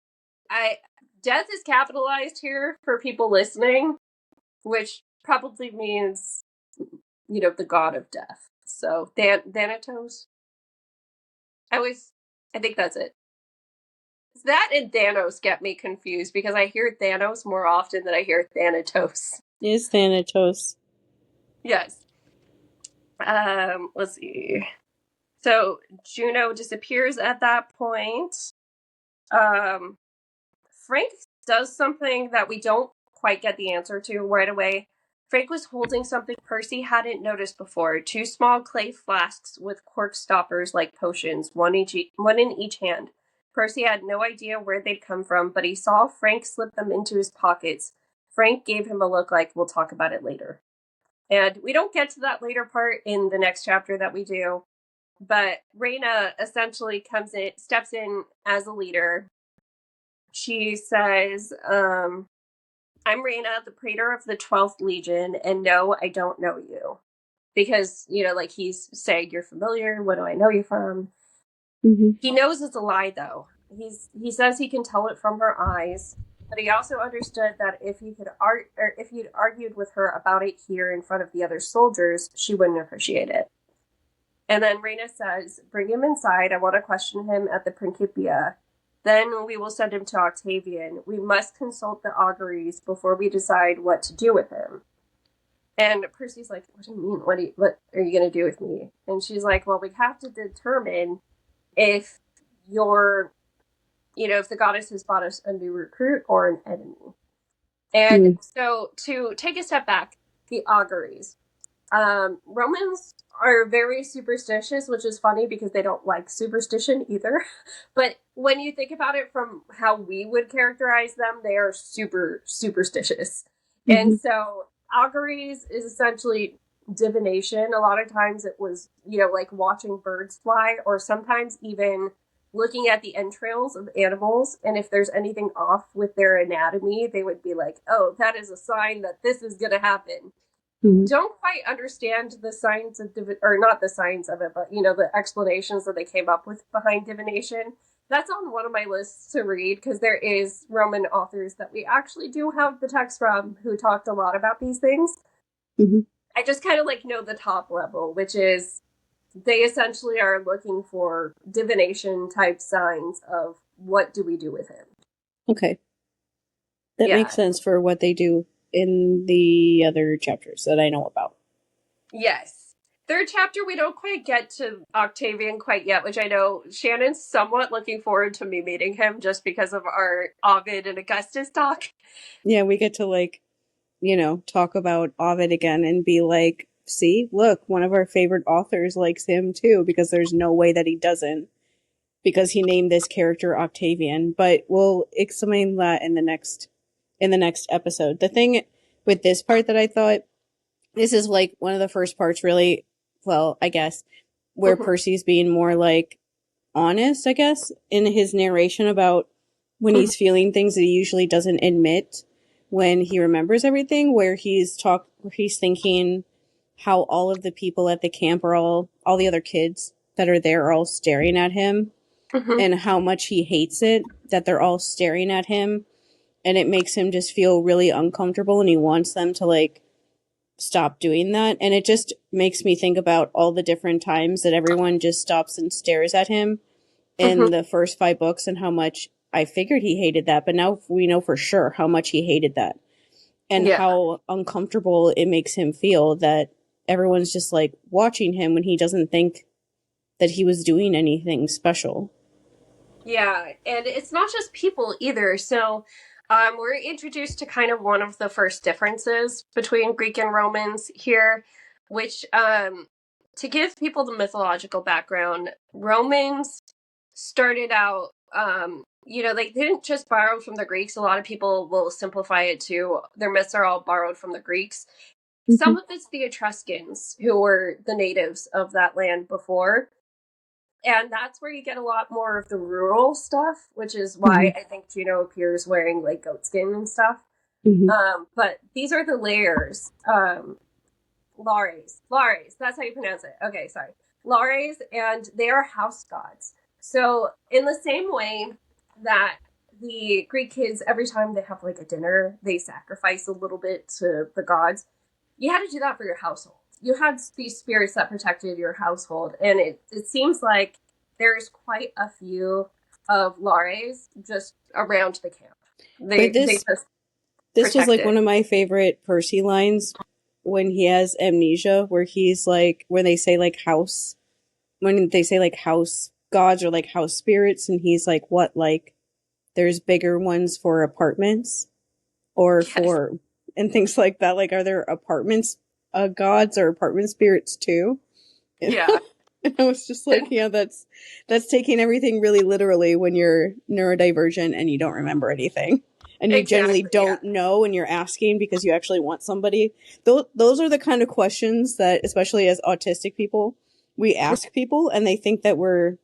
I death is capitalized here for people listening, which probably means, the god of death. So Thanatos. I think that's it. That and Thanos get me confused because I hear Thanos more often than I hear Thanatos. Is Thanatos. Yes. Let's see. So Juno disappears at that point. Um, Frank does something that we don't quite get the answer to right away. Frank was holding something Percy hadn't noticed before. Two small clay flasks with cork stoppers like potions, one in each hand. Percy had no idea where they'd come from, but he saw Frank slip them into his pockets. Frank gave him a look like, we'll talk about it later. And we don't get to that later part in the next chapter that we do, but Raina essentially steps in as a leader. she says, I'm Reyna, the praetor of the 12th Legion, and no, I don't know you. Because, like he's saying, you're familiar, what do I know you from? Mm-hmm. He knows it's a lie, though. He says he can tell it from her eyes, but he also understood that if he'd argued with her about it here in front of the other soldiers, she wouldn't appreciate it. And then Reyna says, bring him inside. I want to question him at the Principia. Then we will send him to Octavian. We must consult the auguries before we decide what to do with him. And Percy's like, what do you mean? What are you going to do with me? And she's like, well, we have to determine if if the goddess has bought us a new recruit or an enemy. And so to take a step back, the auguries. Romans are very superstitious, which is funny because they don't like superstition either. But when you think about it from how we would characterize them, they are super superstitious. Mm-hmm. And so auguries is essentially divination. A lot of times it was, like watching birds fly, or sometimes even looking at the entrails of animals, and if there's anything off with their anatomy, they would be like, oh, that is a sign that this is going to happen. Mm-hmm. Don't quite understand the science of or not the science of it, but the explanations that they came up with behind divination. That's on one of my lists to read, because there is Roman authors that we actually do have the text from who talked a lot about these things. Mm-hmm. I just kind of know the top level, which is they essentially are looking for divination type signs of what do we do with him. Okay. That makes sense for what they do in the other chapters that I know about. Yes. Third chapter, we don't quite get to Octavian quite yet, which I know Shannon's somewhat looking forward to me meeting him just because of our Ovid and Augustus talk. Yeah, we get to talk about Ovid again and be like, see, look, one of our favorite authors likes him too, because there's no way that he doesn't, because he named this character Octavian. But we'll explain that in the next episode. The thing with this part that I thought, this is one of the first parts really, well, I guess, where Percy's being more honest, I guess, in his narration about when he's feeling things that he usually doesn't admit when he remembers everything, where he's thinking how all of the people at the camp are all the other kids that are there are all staring at him, and how much he hates it that they're all staring at him, and it makes him just feel really uncomfortable, and he wants them to stop doing that. And it just makes me think about all the different times that everyone just stops and stares at him in the first 5 books, and how much I figured he hated that, but now we know for sure how much he hated that, and how uncomfortable it makes him feel that everyone's just watching him when he doesn't think that he was doing anything special. Yeah, and it's not just people either. So we're introduced to kind of one of the first differences between Greek and Romans here, which to give people the mythological background, Romans started out, they didn't just borrow from the Greeks. A lot of people will simplify it to their myths are all borrowed from the Greeks. Mm-hmm. Some of it's the Etruscans, who were the natives of that land before. And that's where you get a lot more of the rural stuff, which is why I think Juno appears wearing goat skin and stuff. Mm-hmm. But these are the layers. Lares, that's how you pronounce it. Okay, sorry. Lares, and they are house gods. So in the same way that the Greek kids, every time they have a dinner, they sacrifice a little bit to the gods, you had to do that for your household. You had these spirits that protected your household, and it seems like there's quite a few of Lares just around the camp. This was one of my favorite Percy lines when he has amnesia, where he's where they say house, when they say house gods or house spirits, and he's what, there's bigger ones for apartments or for, and things like that. Are there apartments gods or apartment spirits too? Yeah. And I was just yeah, that's taking everything really literally when you're neurodivergent and you don't remember anything. And you generally don't know, and you're asking because you actually want somebody. Those are the kind of questions that, especially as autistic people, we ask people, and they think that we're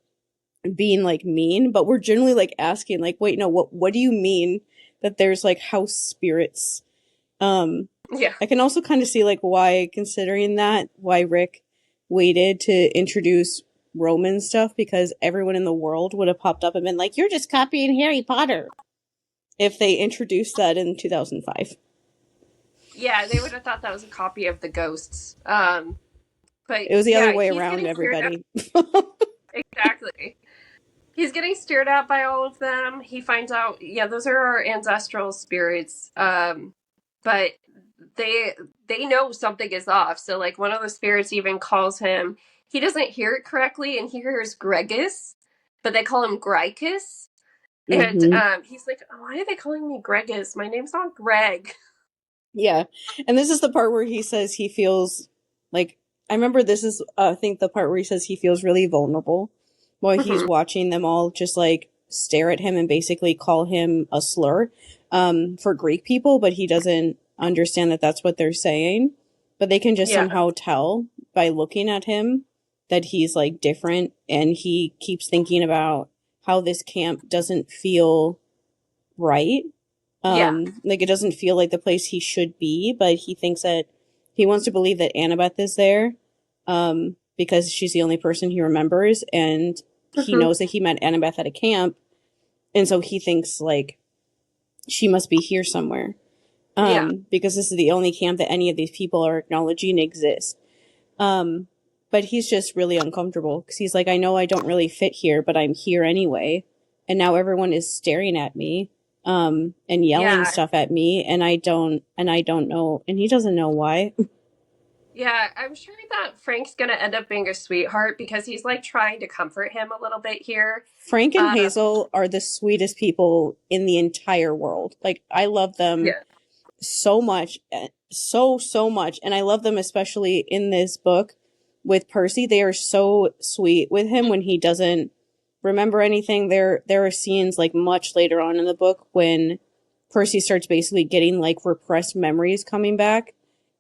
being like mean, but we're generally like asking like, wait, no, what do you mean that there's like house spirits? Yeah. I can also kind of see like why, considering that, why Rick waited to introduce Roman stuff, because everyone in the world would have popped up and been like, you're just copying Harry Potter, if they introduced that in 2005. Yeah, they would have thought that was a copy of the ghosts. But It was the other yeah, way he's around, getting steered at. everybody. Exactly. He's getting steered at by all of them. He finds out, yeah, those are our ancestral spirits. But they they know something is off. So like one of the spirits even calls him. He doesn't hear it correctly, and he hears Gregus, but they call him Grycus. And Hmm. he's like, oh, why are they calling me Gregus? My name's not Greg. Yeah. And this is the part where he says he feels like, I remember this is, I think the part where he says he feels really vulnerable while he's watching them all just like stare at him and basically call him a slur, for Greek people, but he doesn't understand that that's what they're saying. But they can just Yeah. somehow tell by looking at him that he's like different. And he keeps thinking about how this camp doesn't feel right. Yeah. Like it doesn't feel like the place he should be, but he thinks that he wants to believe that Annabeth is there, because she's the only person he remembers, and he knows that he met Annabeth at a camp, and so he thinks like she must be here somewhere, Yeah. because this is the only camp that any of these people are acknowledging exists. But he's just really uncomfortable because he's like, I know I don't really fit here, but I'm here anyway, and now everyone is staring at me, and yelling Yeah. stuff at me, and I don't know, and he doesn't know why. Yeah, I'm sure that Frank's gonna end up being a sweetheart because he's like trying to comfort him a little bit here. Frank and Um, Hazel are the sweetest people in the entire world. Like, I love them yeah. so much, so much, and I love them especially in this book with Percy. They are so sweet with him when he doesn't remember anything. There are scenes like much later on in the book when Percy starts basically getting like repressed memories coming back,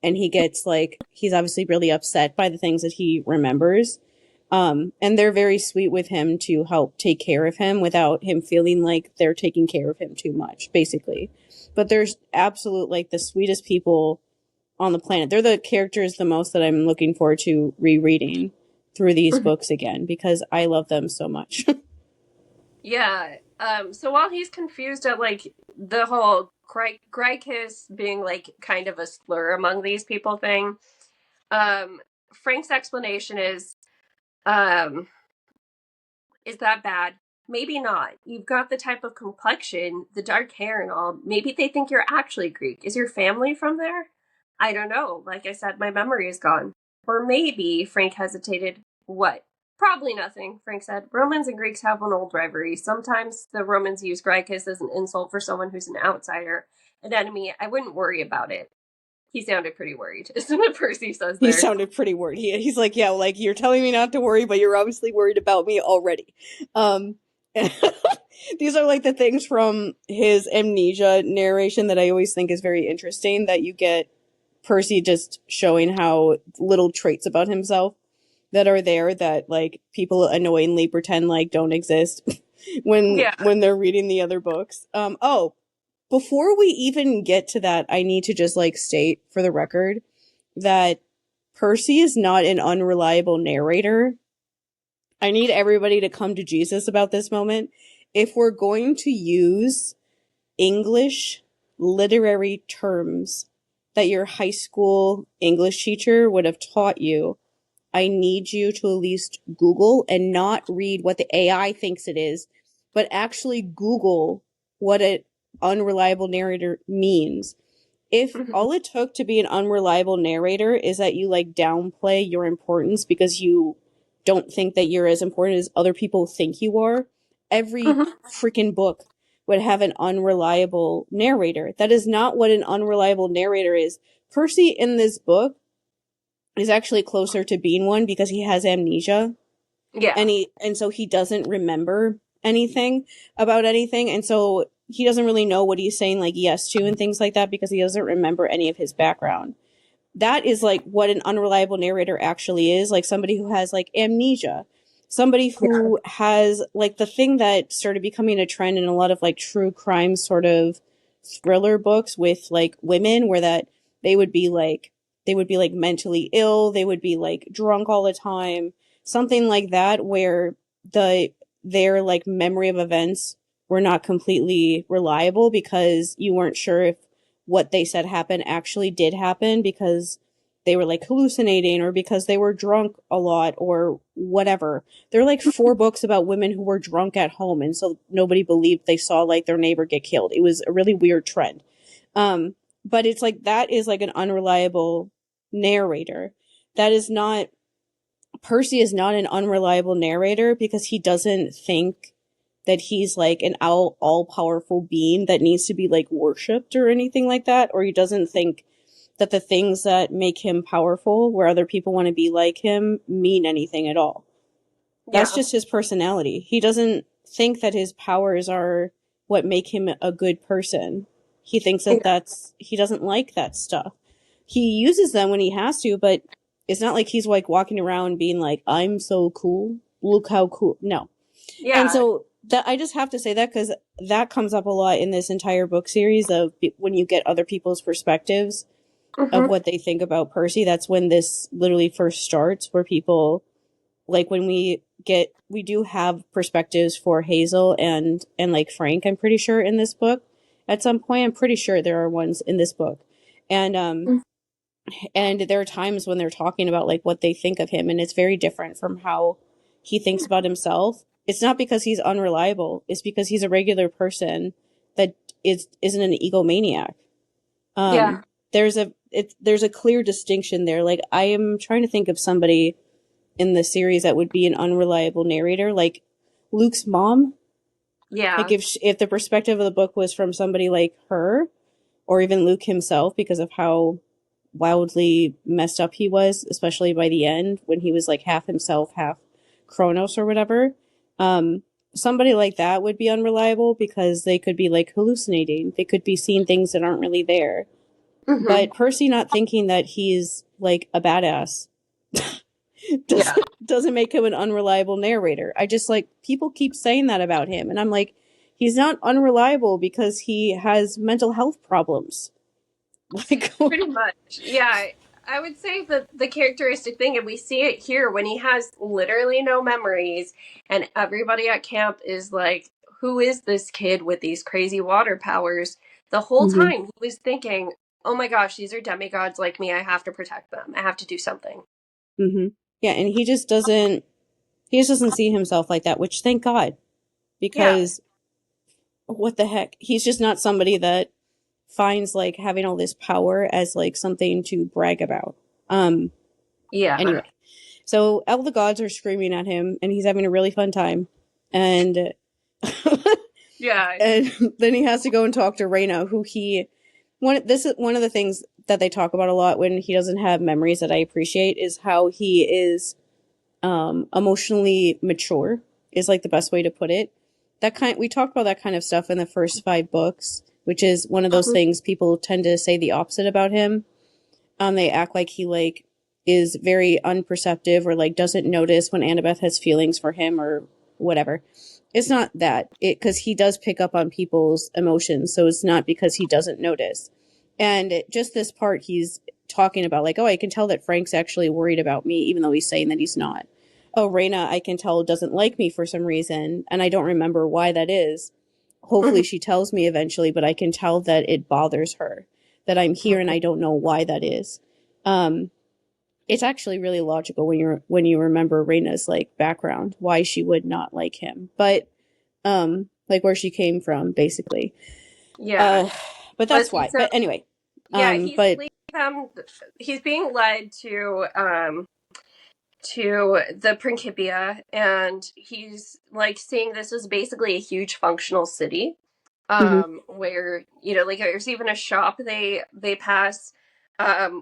and he gets like, he's obviously really upset by the things that he remembers. And they're very sweet with him to help take care of him without him feeling like they're taking care of him too much, basically. But there's absolute like the sweetest people on the planet. They're the characters the most that I'm looking forward to rereading through these books again, because I love them so much. Yeah. So while he's confused at like the whole Grykis being like kind of a slur among these people thing, Frank's explanation um, is that bad? Maybe not. You've got the type of complexion, the dark hair and all. Maybe they think you're actually Greek. Is your family from there? I don't know. Like I said, my memory is gone. Or maybe, Frank hesitated. What? Probably nothing, Frank said. Romans and Greeks have an old rivalry. Sometimes the Romans use Gricus as an insult for someone who's an outsider, an enemy. I wouldn't worry about it. He sounded pretty worried, isn't what Percy says He there. sounded pretty worried. He's like, yeah, like you're telling me not to worry, but you're obviously worried about me already. Um, these are like the things from his Amnesia narration that I always think is very interesting, that you get Percy just showing how little traits about himself that are there that like people annoyingly pretend like don't exist Yeah. when they're reading the other books. Oh, before we even get to that, I need to just like state for the record that Percy is not an unreliable narrator. I need everybody to come to Jesus about this moment. If we're going to use English literary terms that your high school English teacher would have taught you, I need you to at least Google and not read what the AI thinks it is, but actually Google what an unreliable narrator means. If Mhm. all it took to be an unreliable narrator is that you like downplay your importance because you don't think that you're as important as other people think you are, every Mhm. freaking book would have an unreliable narrator. That is not what an unreliable narrator is. Percy in this book is actually closer to being one because he has amnesia, Yeah. and so he doesn't remember anything about anything, and so he doesn't really know what he's saying like yes to and things like that because he doesn't remember any of his background. That is like what an unreliable narrator actually is, like somebody who has like amnesia. somebody Yeah. who has like the thing that started becoming a trend in a lot of like true crime sort of thriller books with like women, where that they would be like they would be like mentally ill, they would be like drunk all the time, something like that, where the their like memory of events were not completely reliable because you weren't sure if what they said happened actually did happen because they were like hallucinating or because they were drunk a lot or whatever. There are like four books about women who were drunk at home, and so nobody believed they saw like their neighbor get killed. It was a really weird trend. But it's like that is like an unreliable narrator. That is not Percy is not an unreliable narrator because he doesn't think that he's like an all powerful being that needs to be like worshipped or anything like that, or he doesn't think that the things that make him powerful, where other people want to be like him, mean anything at all. That's Yeah. just his personality. He doesn't think that his powers are what make him a good person. He thinks that he doesn't like that stuff. He uses them when he has to, but it's not like he's like walking around being like, I'm so cool. Look how cool. No. And Yeah. so that I just have to say that because that comes up a lot in this entire book series of when you get other people's perspectives of Hmm. what they think about Percy. That's when this literally first starts, where people like when we do have perspectives for Hazel and like Frank, I'm pretty sure in this book. At some point, I'm pretty sure there are ones in this book. And and there are times when they're talking about like what they think of him, and it's very different from how he thinks about himself. It's not because he's unreliable, it's because he's a regular person that isn't an egomaniac. Yeah. um there's a clear distinction there. Like I am trying to think of somebody in the series that would be an unreliable narrator, like Luke's mom. Like Yeah. if the perspective of the book was from somebody like her, or even Luke himself, because of how wildly messed up he was, especially by the end when he was like half himself, half Kronos or whatever. Um, Somebody like that would be unreliable because they could be like hallucinating. They could be seeing things that aren't really there. Hmm. But Percy not thinking that he's like a badass Yeah. doesn't make him an unreliable narrator. I just like people keep saying that about him, and I'm like, he's not unreliable because he has mental health problems. Like, Pretty much. Yeah. I would say that the characteristic thing, and we see it here when he has literally no memories, and everybody at camp is like, who is this kid with these crazy water powers? The whole mm-hmm, time he was thinking, oh my gosh, these are demigods like me. I have to protect them. I have to do something. mm-hmm. Yeah, and he just doesn't see himself like that, which thank God, Yeah. because what the heck, he's just not somebody that finds like having all this power as like something to brag about. Um, Yeah. anyway, so all the gods are screaming at him, and he's having a really fun time, and Yeah. and then he has to go and talk to Reyna, who he one. This is one of the things that they talk about a lot when he doesn't have memories that I appreciate is how he is emotionally mature is like the best way to put it. That kind we talked about that kind of stuff in the first five books, which is one of those Mhm. things people tend to say the opposite about him. They act like he like is very unperceptive or like doesn't notice when Annabeth has feelings for him or whatever. It's not that it because he does pick up on people's emotions, so it's not because he doesn't notice. And just this part, he's talking about like, oh, I can tell that Frank's actually worried about me, even though he's saying that he's not. Oh, Reyna, I can tell doesn't like me for some reason, and I don't remember why that is. Mhm. Hopefully, she tells me eventually, but I can tell that it bothers her that I'm here and I don't know why that is. Um, it's actually really logical when you remember Reyna's like background, why she would not like him, but like where she came from, basically. Yeah. Uh, but But that's why. so But anyway, yeah, he's but leading them. He's being led to the Principia, and he's like seeing this as basically a huge functional city. mhm. Where like there's even a shop they pass,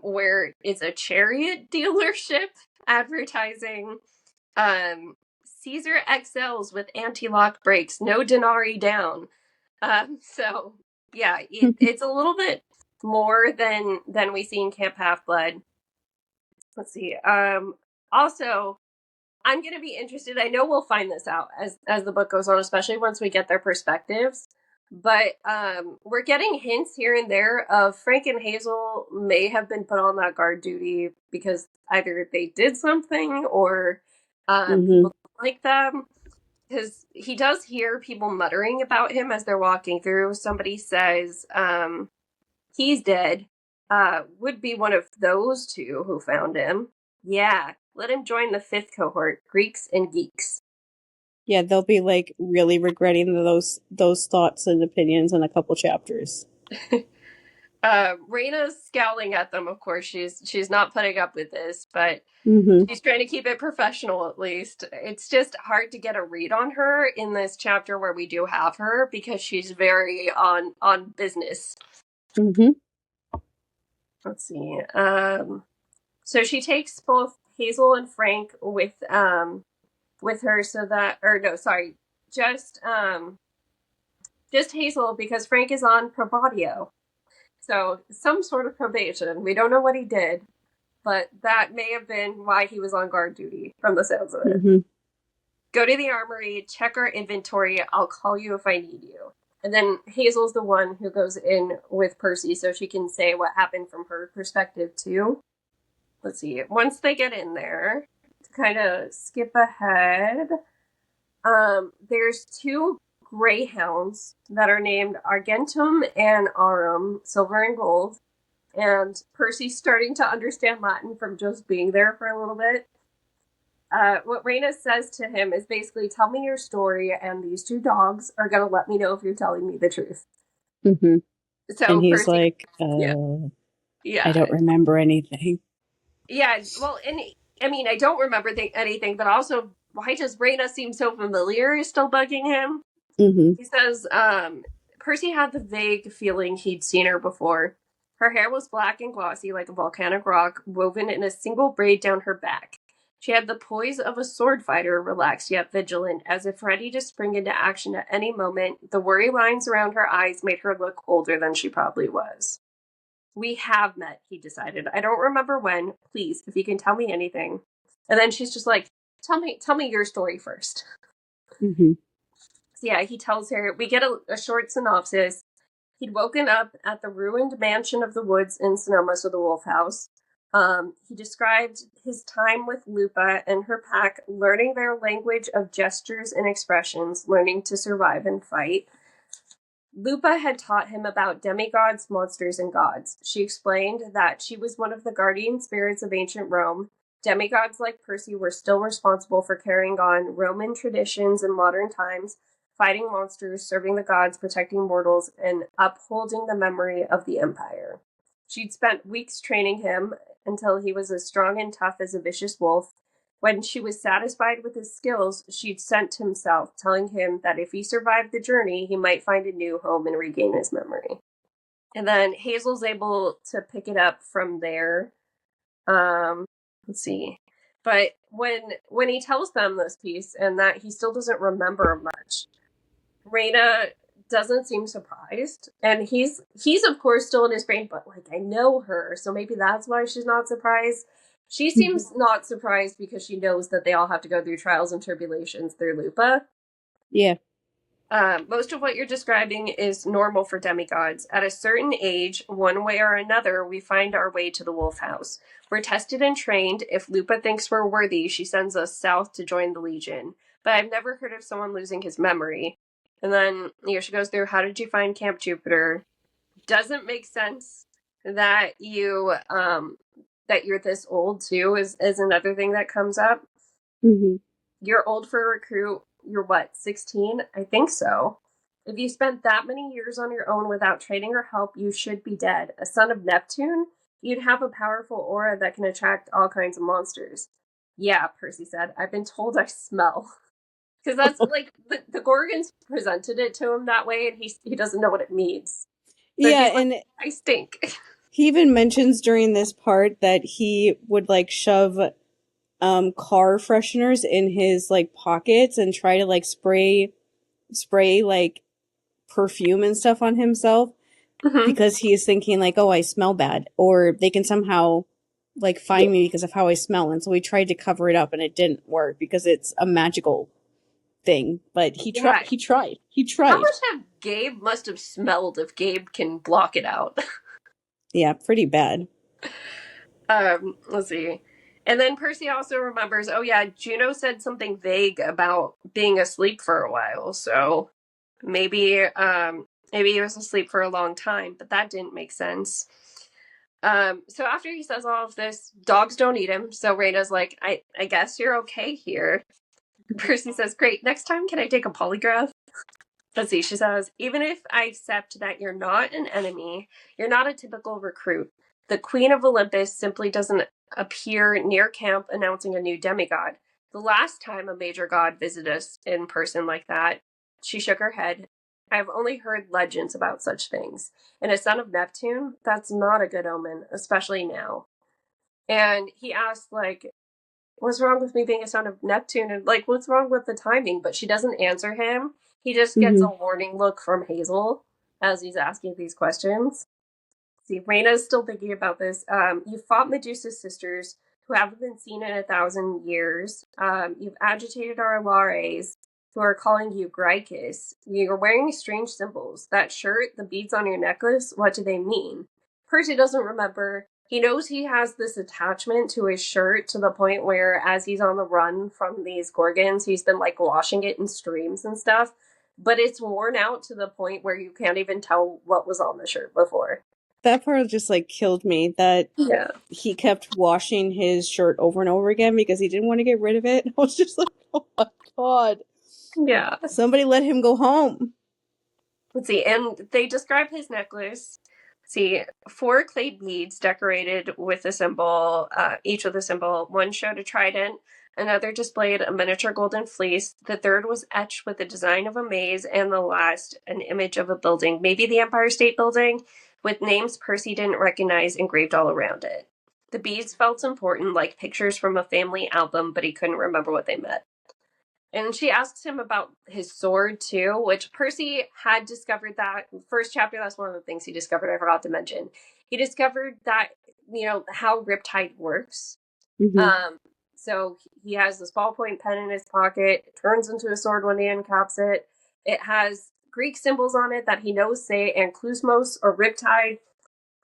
where it's a chariot dealership advertising Caesar XLs with anti-lock brakes, no denarii down. So yeah, it's a little bit more than we see in Camp Half Blood. Let's see. Also, I'm going to be interested. I know we'll find this out as the book goes on, especially once we get their perspectives. But we're getting hints here and there of Frank and Hazel may have been put on that guard duty because either they did something or people don't like them. Because he does hear people muttering about him as they're walking through. Somebody says, he's dead. Would be one of those two who found him. Yeah, let him join the 5th cohort, Greeks and Geeks. Yeah, they'll be like really regretting those thoughts and opinions in a couple chapters. Raina's scowling at them, of course. She's not putting up with this, but she's trying to keep it professional at least. It's just hard to get a read on her in this chapter where we do have her because she's very on business. Let's see. So she takes both Hazel and Frank with her so that, or no, sorry, just Hazel because Frank is on probation. So some sort of probation. We don't know what he did, but that may have been why he was on guard duty from the sounds of it. Go to the armory, check our inventory. I'll call you if I need you. And then Hazel's the one who goes in with Percy so she can say what happened from her perspective too. Let's see. Once they get in there, to kind of skip ahead, there's 2 greyhounds that are named Argentum and Aurum, silver and gold. And Percy's starting to understand Latin from just being there for a little bit. What Raina says to him is basically, tell me your story, and these 2 dogs are going to let me know if you're telling me the truth. So and he's Percy, like, yeah, I don't remember anything. Yeah, well, and I mean, I don't remember anything, but also, why does Raina seem so familiar is still bugging him. He says, Percy had the vague feeling he'd seen her before. Her hair was black and glossy like a volcanic rock, woven in a single braid down her back. She had the poise of a sword fighter, relaxed yet vigilant, as if ready to spring into action at any moment. The worry lines around her eyes made her look older than she probably was. We have met, he decided. I don't remember when. Please, if you can tell me anything. And then she's just like, tell me your story first. So yeah, he tells her, we get a short synopsis. He'd woken up at the ruined mansion of the woods in Sonoma, so the Wolf House. He described his time with Lupa and her pack, learning their language of gestures and expressions, learning to survive and fight. Lupa had taught him about demigods, monsters, and gods. She explained that she was one of the guardian spirits of ancient Rome. Demigods like Percy were still responsible for carrying on Roman traditions in modern times, fighting monsters, serving the gods, protecting mortals, and upholding the memory of the empire. She'd spent weeks training him until he was as strong and tough as a vicious wolf. When she was satisfied with his skills, she'd sent him south, telling him that if he survived the journey, he might find a new home and regain his memory. And then Hazel's able to pick it up from there. Let's see. But when he tells them this piece and that he still doesn't remember much, Raina doesn't seem surprised. And he's of course still in his brain, but like, I know her, so maybe that's why she's not surprised. She seems not surprised because she knows that they all have to go through trials and tribulations through Lupa. Yeah. Most of what you're describing is normal for demigods. At a certain age, one way or another, we find our way to the Wolf House. We're tested and trained. If Lupa thinks we're worthy, she sends us south to join the Legion. But I've never heard of someone losing his memory. And then, she goes through, how did you find Camp Jupiter? Doesn't make sense that you're this old, too, is another thing that comes up. You're old for a recruit. You're what, 16? I think so. If you spent that many years on your own without training or help, you should be dead. A son of Neptune? You'd have a powerful aura that can attract all kinds of monsters. Yeah, Percy said. I've been told I smell. Because that's like, the Gorgons presented it to him that way, and he doesn't know what it means. So yeah, like, and I stink. He even mentions during this part that he would like shove car fresheners in his like pockets and try to like spray like perfume and stuff on himself because he is thinking like, oh, I smell bad, or they can somehow like find me because of how I smell. And so we tried to cover it up and it didn't work because it's a magical thing. But he tried. Yeah. He tried. He How tried. much have Gabe must have smelled if Gabe can block it out? Yeah, pretty bad. Let's see. And then Percy also remembers, oh yeah, Juno said something vague about being asleep for a while, so maybe he was asleep for a long time, but that didn't make sense. So after he says all of this, dogs don't eat him, so Raina's like, I guess you're okay here. Percy says, great, next time can I take a polygraph? Let's see, she says, even if I accept that you're not an enemy, you're not a typical recruit. The Queen of Olympus simply doesn't appear near camp announcing a new demigod. The last time a major god visited us in person like that, she shook her head. I've only heard legends about such things. And a son of Neptune, that's not a good omen, especially now. And he asked, like, what's wrong with me being a son of Neptune? And, like, what's wrong with the timing? But she doesn't answer him. He just gets a Mm-hmm. warning look from Hazel as he's asking these questions. See, Raina's still thinking about this. You fought Medusa's sisters, who haven't been seen in 1,000 years. You've agitated our Lares, who are calling you Grycus. You're wearing strange symbols. That shirt, the beads on your necklace, what do they mean? Percy doesn't remember. He knows he has this attachment to his shirt to the point where, as he's on the run from these Gorgons, he's been like washing it in streams and stuff. But it's worn out to the point where you can't even tell what was on the shirt before. That part just like killed me. That Yeah. he kept washing his shirt over and over again because he didn't want to get rid of it. I was just like, oh my god. Yeah. Somebody let him go home. Let's see. And they describe his necklace. Let's see, 4 clay beads decorated with a symbol, each with a symbol. One showed a trident, another displayed a miniature golden fleece. The third was etched with the design of a maze, and the last, an image of a building, maybe the Empire State Building, with names Percy didn't recognize engraved all around it. The beads felt important, like pictures from a family album, but he couldn't remember what they meant. And she asks him about his sword too, which Percy had discovered that first chapter. That's one of the things he discovered. I forgot to mention. He discovered that, how Riptide works. Mm-hmm. So he has this ballpoint pen in his pocket. It turns into a sword when he uncaps it. It has Greek symbols on it that he knows say Anklusmos or Riptide.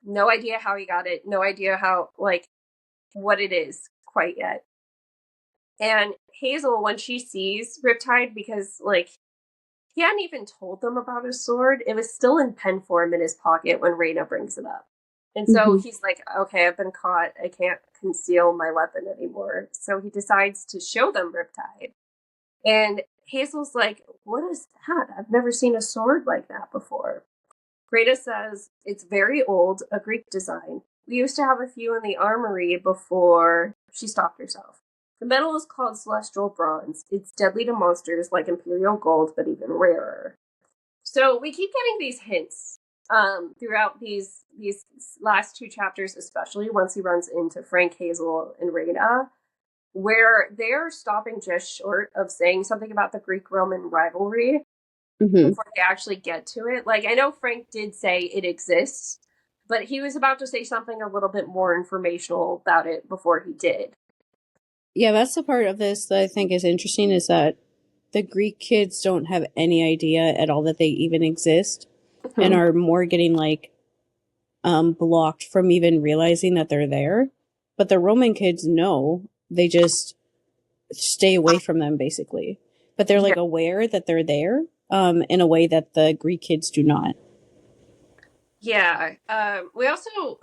No idea how he got it. No idea how, like, what it is quite yet. And Hazel, when she sees Riptide, because, like, he hadn't even told them about his sword, it was still in pen form in his pocket when Reyna brings it up. And so Mm-hmm. he's like, okay, I've been caught. I can't conceal my weapon anymore. So he decides to show them Riptide. And Hazel's like, what is that? I've never seen a sword like that before. Greta says, it's very old, a Greek design. We used to have a few in the armory before she stopped herself. The metal is called celestial bronze. It's deadly to monsters like imperial gold, but even rarer. So we keep getting these hints throughout these last 2 chapters, especially once he runs into Frank, Hazel, and Rita, where they're stopping just short of saying something about the Greek-Roman rivalry Mm-hmm. before they actually get to it. Like, I know Frank did say it exists, but he was about to say something a little bit more informational about it before he did. Yeah, that's the part of this that I think is interesting is that the Greek kids don't have any idea at all that they even exist and Mm-hmm. are more getting like blocked from even realizing that they're there. But the Roman kids know. They just stay away from them basically. But they're Yeah. like aware that they're there in a way that the Greek kids do not. Yeah. We also.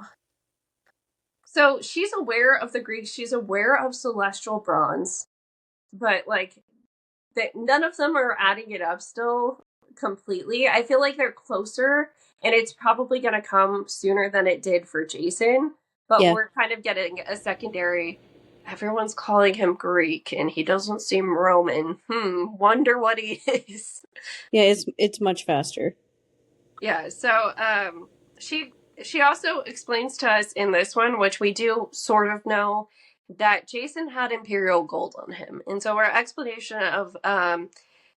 So she's aware of the Greeks, she's aware of celestial bronze, but, like, none of them are adding it up still completely. I feel like they're closer, and it's probably going to come sooner than it did for Jason, but Yeah. we're kind of getting a secondary. Everyone's calling him Greek, and he doesn't seem Roman. Wonder what he is. Yeah, it's much faster. Yeah, so she also explains to us in this one, which we do sort of know, that Jason had Imperial gold on him. And so our explanation of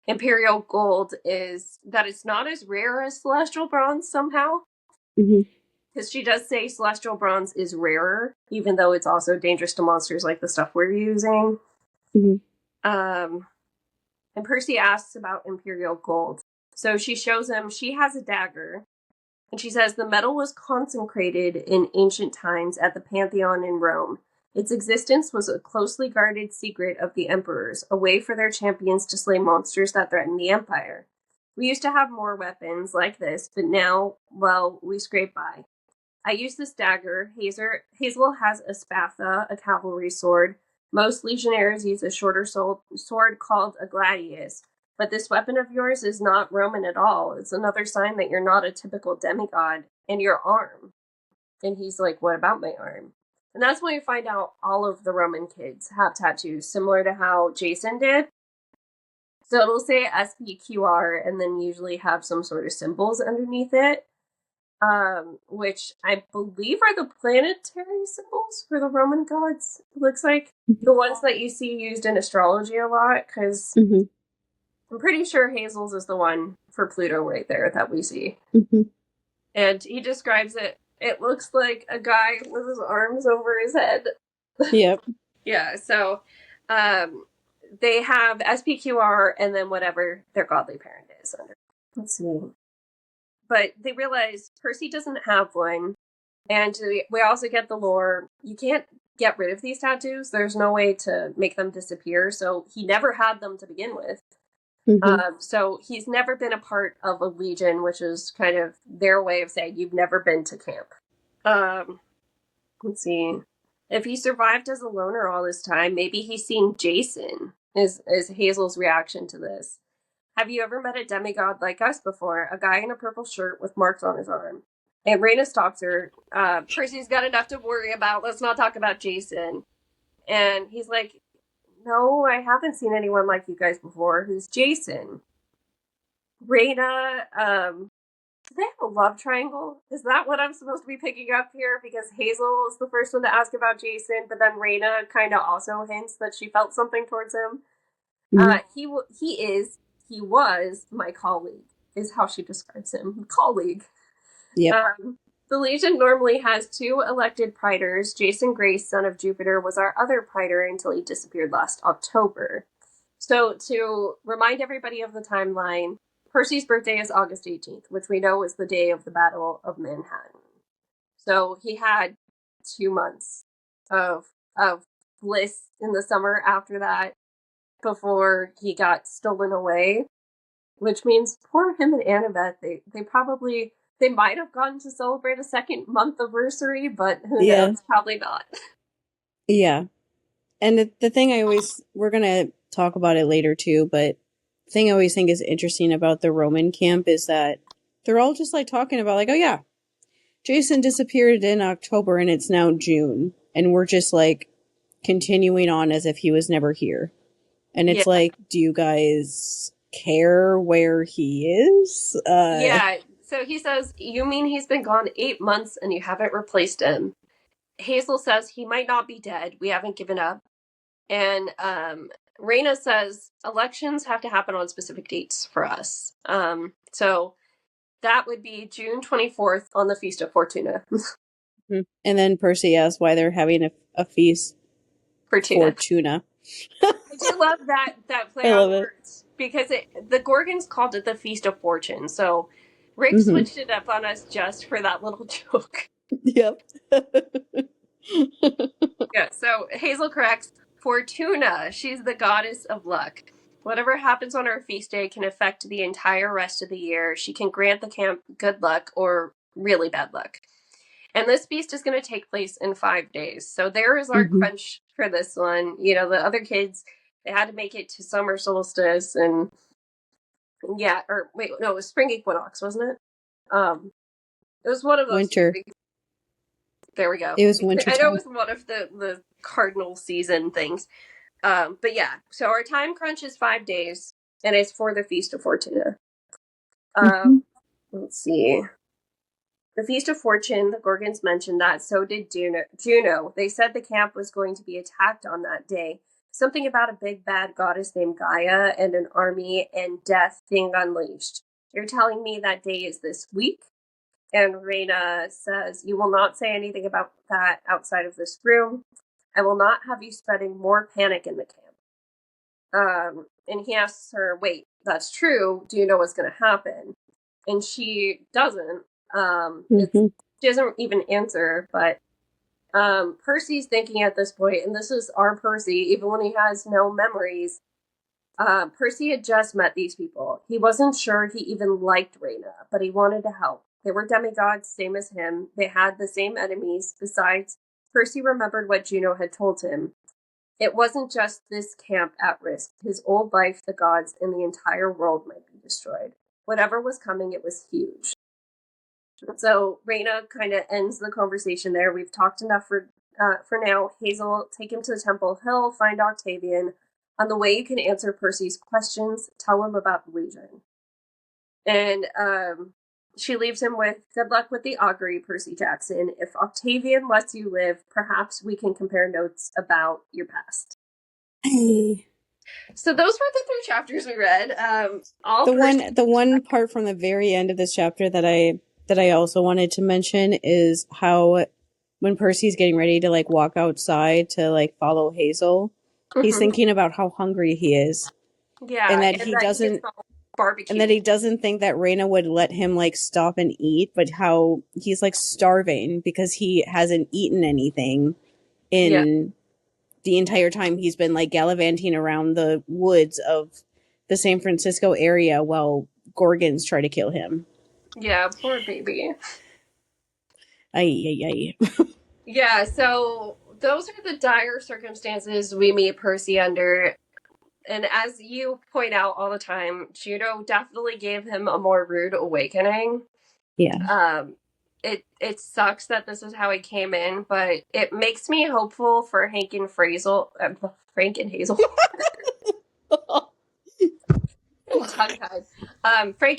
Imperial gold is that it's not as rare as celestial bronze somehow. Mm-hmm. Because she does say celestial bronze is rarer, even though it's also dangerous to monsters like the stuff we're using. Mhm. And Percy asks about imperial gold. So she shows him she has a dagger, and she says the metal was consecrated in ancient times at the Pantheon in Rome. Its existence was a closely guarded secret of the emperors, a way for their champions to slay monsters that threatened the empire. We used to have more weapons like this, but now, well, we scrape by. I use this dagger. Hazel has a spatha, a cavalry sword. Most legionnaires use a shorter sword called a gladius. But this weapon of yours is not Roman at all. It's another sign that you're not a typical demigod. And your arm. And he's like, what about my arm? And that's when we find out all of the Roman kids have tattoos, similar to how Jason did. So it'll say SPQR and then usually have some sort of symbols underneath it. Which I believe are the planetary symbols for the Roman gods. It looks like the ones that you see used in astrology a lot, because Mhm. I'm pretty sure Hazel's is the one for Pluto right there that we see. Mhm. And he describes it. It looks like a guy with his arms over his head. Yep. Yeah, so they have SPQR and then whatever their godly parent is under. Let's see. But they realize Percy doesn't have one. And we also get the lore. You can't get rid of these tattoos. There's no way to make them disappear. So he never had them to begin with. Mhm. So he's never been a part of a legion, which is kind of their way of saying you've never been to camp. Let's see. If he survived as a loner all this time, maybe he's seen Jason, is Hazel's reaction to this. Have you ever met a demigod like us before? A guy in a purple shirt with marks on his arm. And Raina stops her. Percy's got enough to worry about. Let's not talk about Jason. And he's like, no, I haven't seen anyone like you guys before. Who's Jason? Raina, do they have a love triangle? Is that what I'm supposed to be picking up here? Because Hazel is the first one to ask about Jason, but then Raina kind of also hints that she felt something towards him. Mhm. He was my colleague, is how she describes him. Colleague. Yep. The Legion normally has 2 elected praetors. Jason Grace, son of Jupiter, was our other praetor until he disappeared last October. So, to remind everybody of the timeline, Percy's birthday is August 18th, which we know is the day of the Battle of Manhattan. So, he had 2 months of bliss in the summer after that before he got stolen away, which means poor him and Annabeth, they might have gone to celebrate a second month anniversary, but who Yeah. knows? Probably not. Yeah. And the thing we're going to talk about it later too, but the thing I always think is interesting about the Roman camp is that they're all just like talking about like, oh yeah, Jason disappeared in October and it's now June. And we're just like continuing on as if he was never here. And Yeah. it's like, do you guys care where he is? Yeah. So he says, you mean he's been gone 8 months and you haven't replaced him? Hazel says he might not be dead. We haven't given up. And Raina says elections have to happen on specific dates for us. So that would be June 24th on the Feast of Fortuna. And then Percy asks why they're having a feast For for tuna. tuna. I do love that play I on love it. words because the Gorgons called it the Feast of Fortune. So Rick Mm-hmm. switched it up on us just for that little joke. Yep. Yeah, so Hazel corrects Fortuna. She's the goddess of luck. Whatever happens on her feast day can affect the entire rest of the year. She can grant the camp good luck or really bad luck. And this feast is going to take place in 5 days. So there is our Mm-hmm. crunch for this one. You know, the other kids, they had to make it to summer solstice and yeah, or wait, no, it was spring equinox, wasn't it? It was one of those two. Winter. There we go. It was winter I know it time. was one of the cardinal season things. But yeah, so our time crunch is 5 days, and it's for the Feast of Fortuna. Mm-hmm. Let's see. The Feast of Fortune, the Gorgons mentioned that, so did Juno. They said the camp was going to be attacked on that day. Something about a big bad goddess named Gaia and an army and death being unleashed. You're telling me that day is this week? And Reyna says, "You will not say anything about that outside of this room. I will not have you spreading more panic in the camp." And he asks her, "Wait, that's true. Do you know what's going to happen?" And she doesn't. Mm-hmm. She doesn't even answer. But Percy's thinking at this point, and this is our Percy, even when he has no memories. Percy had just met these people. He wasn't sure he even liked Reyna, but he wanted to help. They were demigods, same as him. They had the same enemies. Besides, Percy remembered what Juno had told him. It wasn't just this camp at risk. His old life, the gods, and the entire world might be destroyed. Whatever was coming, it was huge. So Reyna kind of ends the conversation there. We've talked enough for now. Hazel, take him to the Temple Hill, find Octavian. On the way, you can answer Percy's questions. Tell him about the Legion. And she leaves him with, "Good luck with the augury, Percy Jackson. If Octavian lets you live, perhaps we can compare notes about your past." Hey. So those were the 3 chapters we read. The one part from the very end of this chapter that I also wanted to mention is how when Percy's getting ready to like walk outside to like follow Hazel, he's thinking about how hungry he is. Yeah, and that he doesn't barbecue. And that he doesn't think that Reyna would let him like stop and eat, but how he's like starving because he hasn't eaten anything in the entire time he's been like gallivanting around the woods of the San Francisco area while Gorgons try to kill him. Yeah, poor baby. Ay. Yeah, so those are the dire circumstances we meet Percy under. And as you point out all the time, Juno definitely gave him a more rude awakening. Yeah. It sucks that this is how he came in, but it makes me hopeful for Frank and Hazel. Frank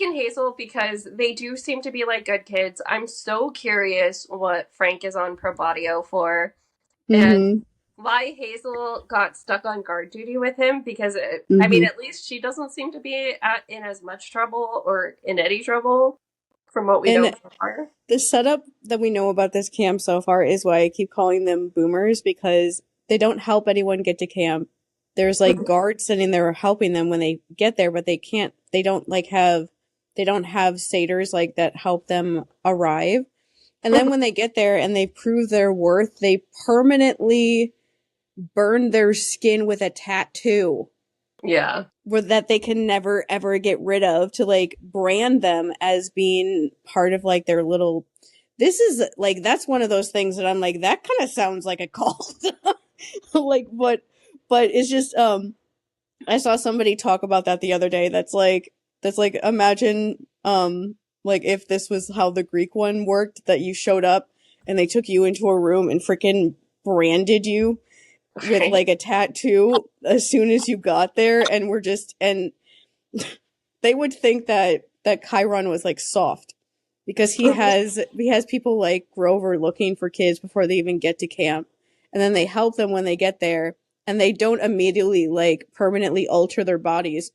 and Hazel, because they do seem to be like good kids. I'm so curious what Frank is on Probadio for, and why Hazel got stuck on guard duty with him, because I mean, at least she doesn't seem to be in as much trouble or in any trouble from what we know so far. The setup that we know about this camp so far is why I keep calling them boomers, because they don't help anyone get to camp. There's like guards sitting there helping them when they get there, but they don't have satyrs like that help them arrive. And then when they get there and they prove their worth, they permanently burn their skin with a tattoo. Yeah. That they can never ever get rid of, to like brand them as being part of like their little. This is like, that's one of those things that I'm like, that kind of sounds like a cult. Like, but it's just, I saw somebody talk about that the other day. That's like imagine, like if this was how the Greek one worked, that you showed up and they took you into a room and freaking branded you with like a tattoo as soon as you got there, and and they would think that Chiron was like soft, because he has people like Grover looking for kids before they even get to camp, and then they help them when they get there, and they don't immediately like permanently alter their bodies.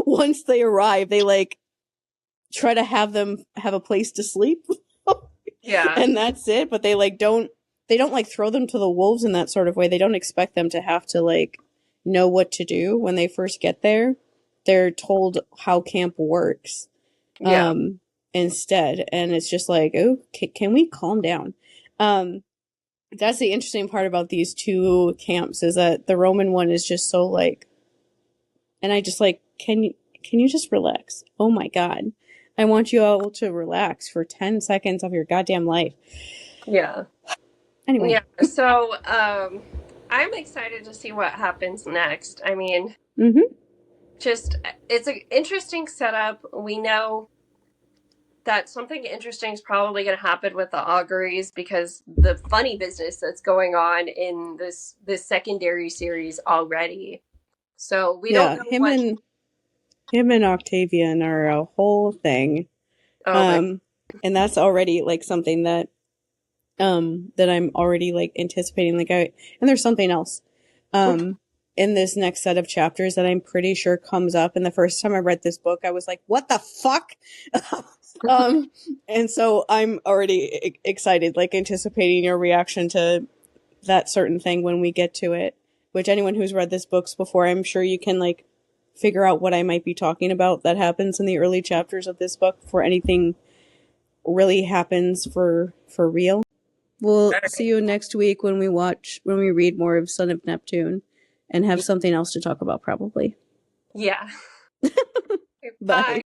Once they arrive, they like try to have them have a place to sleep. Yeah. And that's it. But they don't like throw them to the wolves in that sort of way. They don't expect them to have to like know what to do when they first get there. They're told how camp works. Yeah. Instead. And it's just like, oh, can we calm down? That's the interesting part about these two camps, is that the Roman one is just so like, and I just like, can you just relax? Oh my God. I want you all to relax for 10 seconds of your goddamn life. Yeah. Anyway. Yeah. So, I'm excited to see what happens next. I mean, just, it's an interesting setup. We know that something interesting is probably going to happen with the auguries, because the funny business that's going on in this secondary series already. So we don't know him and Octavian are a whole thing. And that's already like something that that I'm already like anticipating. Like and there's something else in this next set of chapters that I'm pretty sure comes up. And the first time I read this book, I was like, what the fuck? And so I'm already excited, like anticipating your reaction to that certain thing when we get to it. Which anyone who's read this books before, I'm sure you can like figure out what I might be talking about that happens in the early chapters of this book before anything really happens for real. We'll see you next week when we read more of Son of Neptune and have something else to talk about probably. Yeah. Bye. Bye.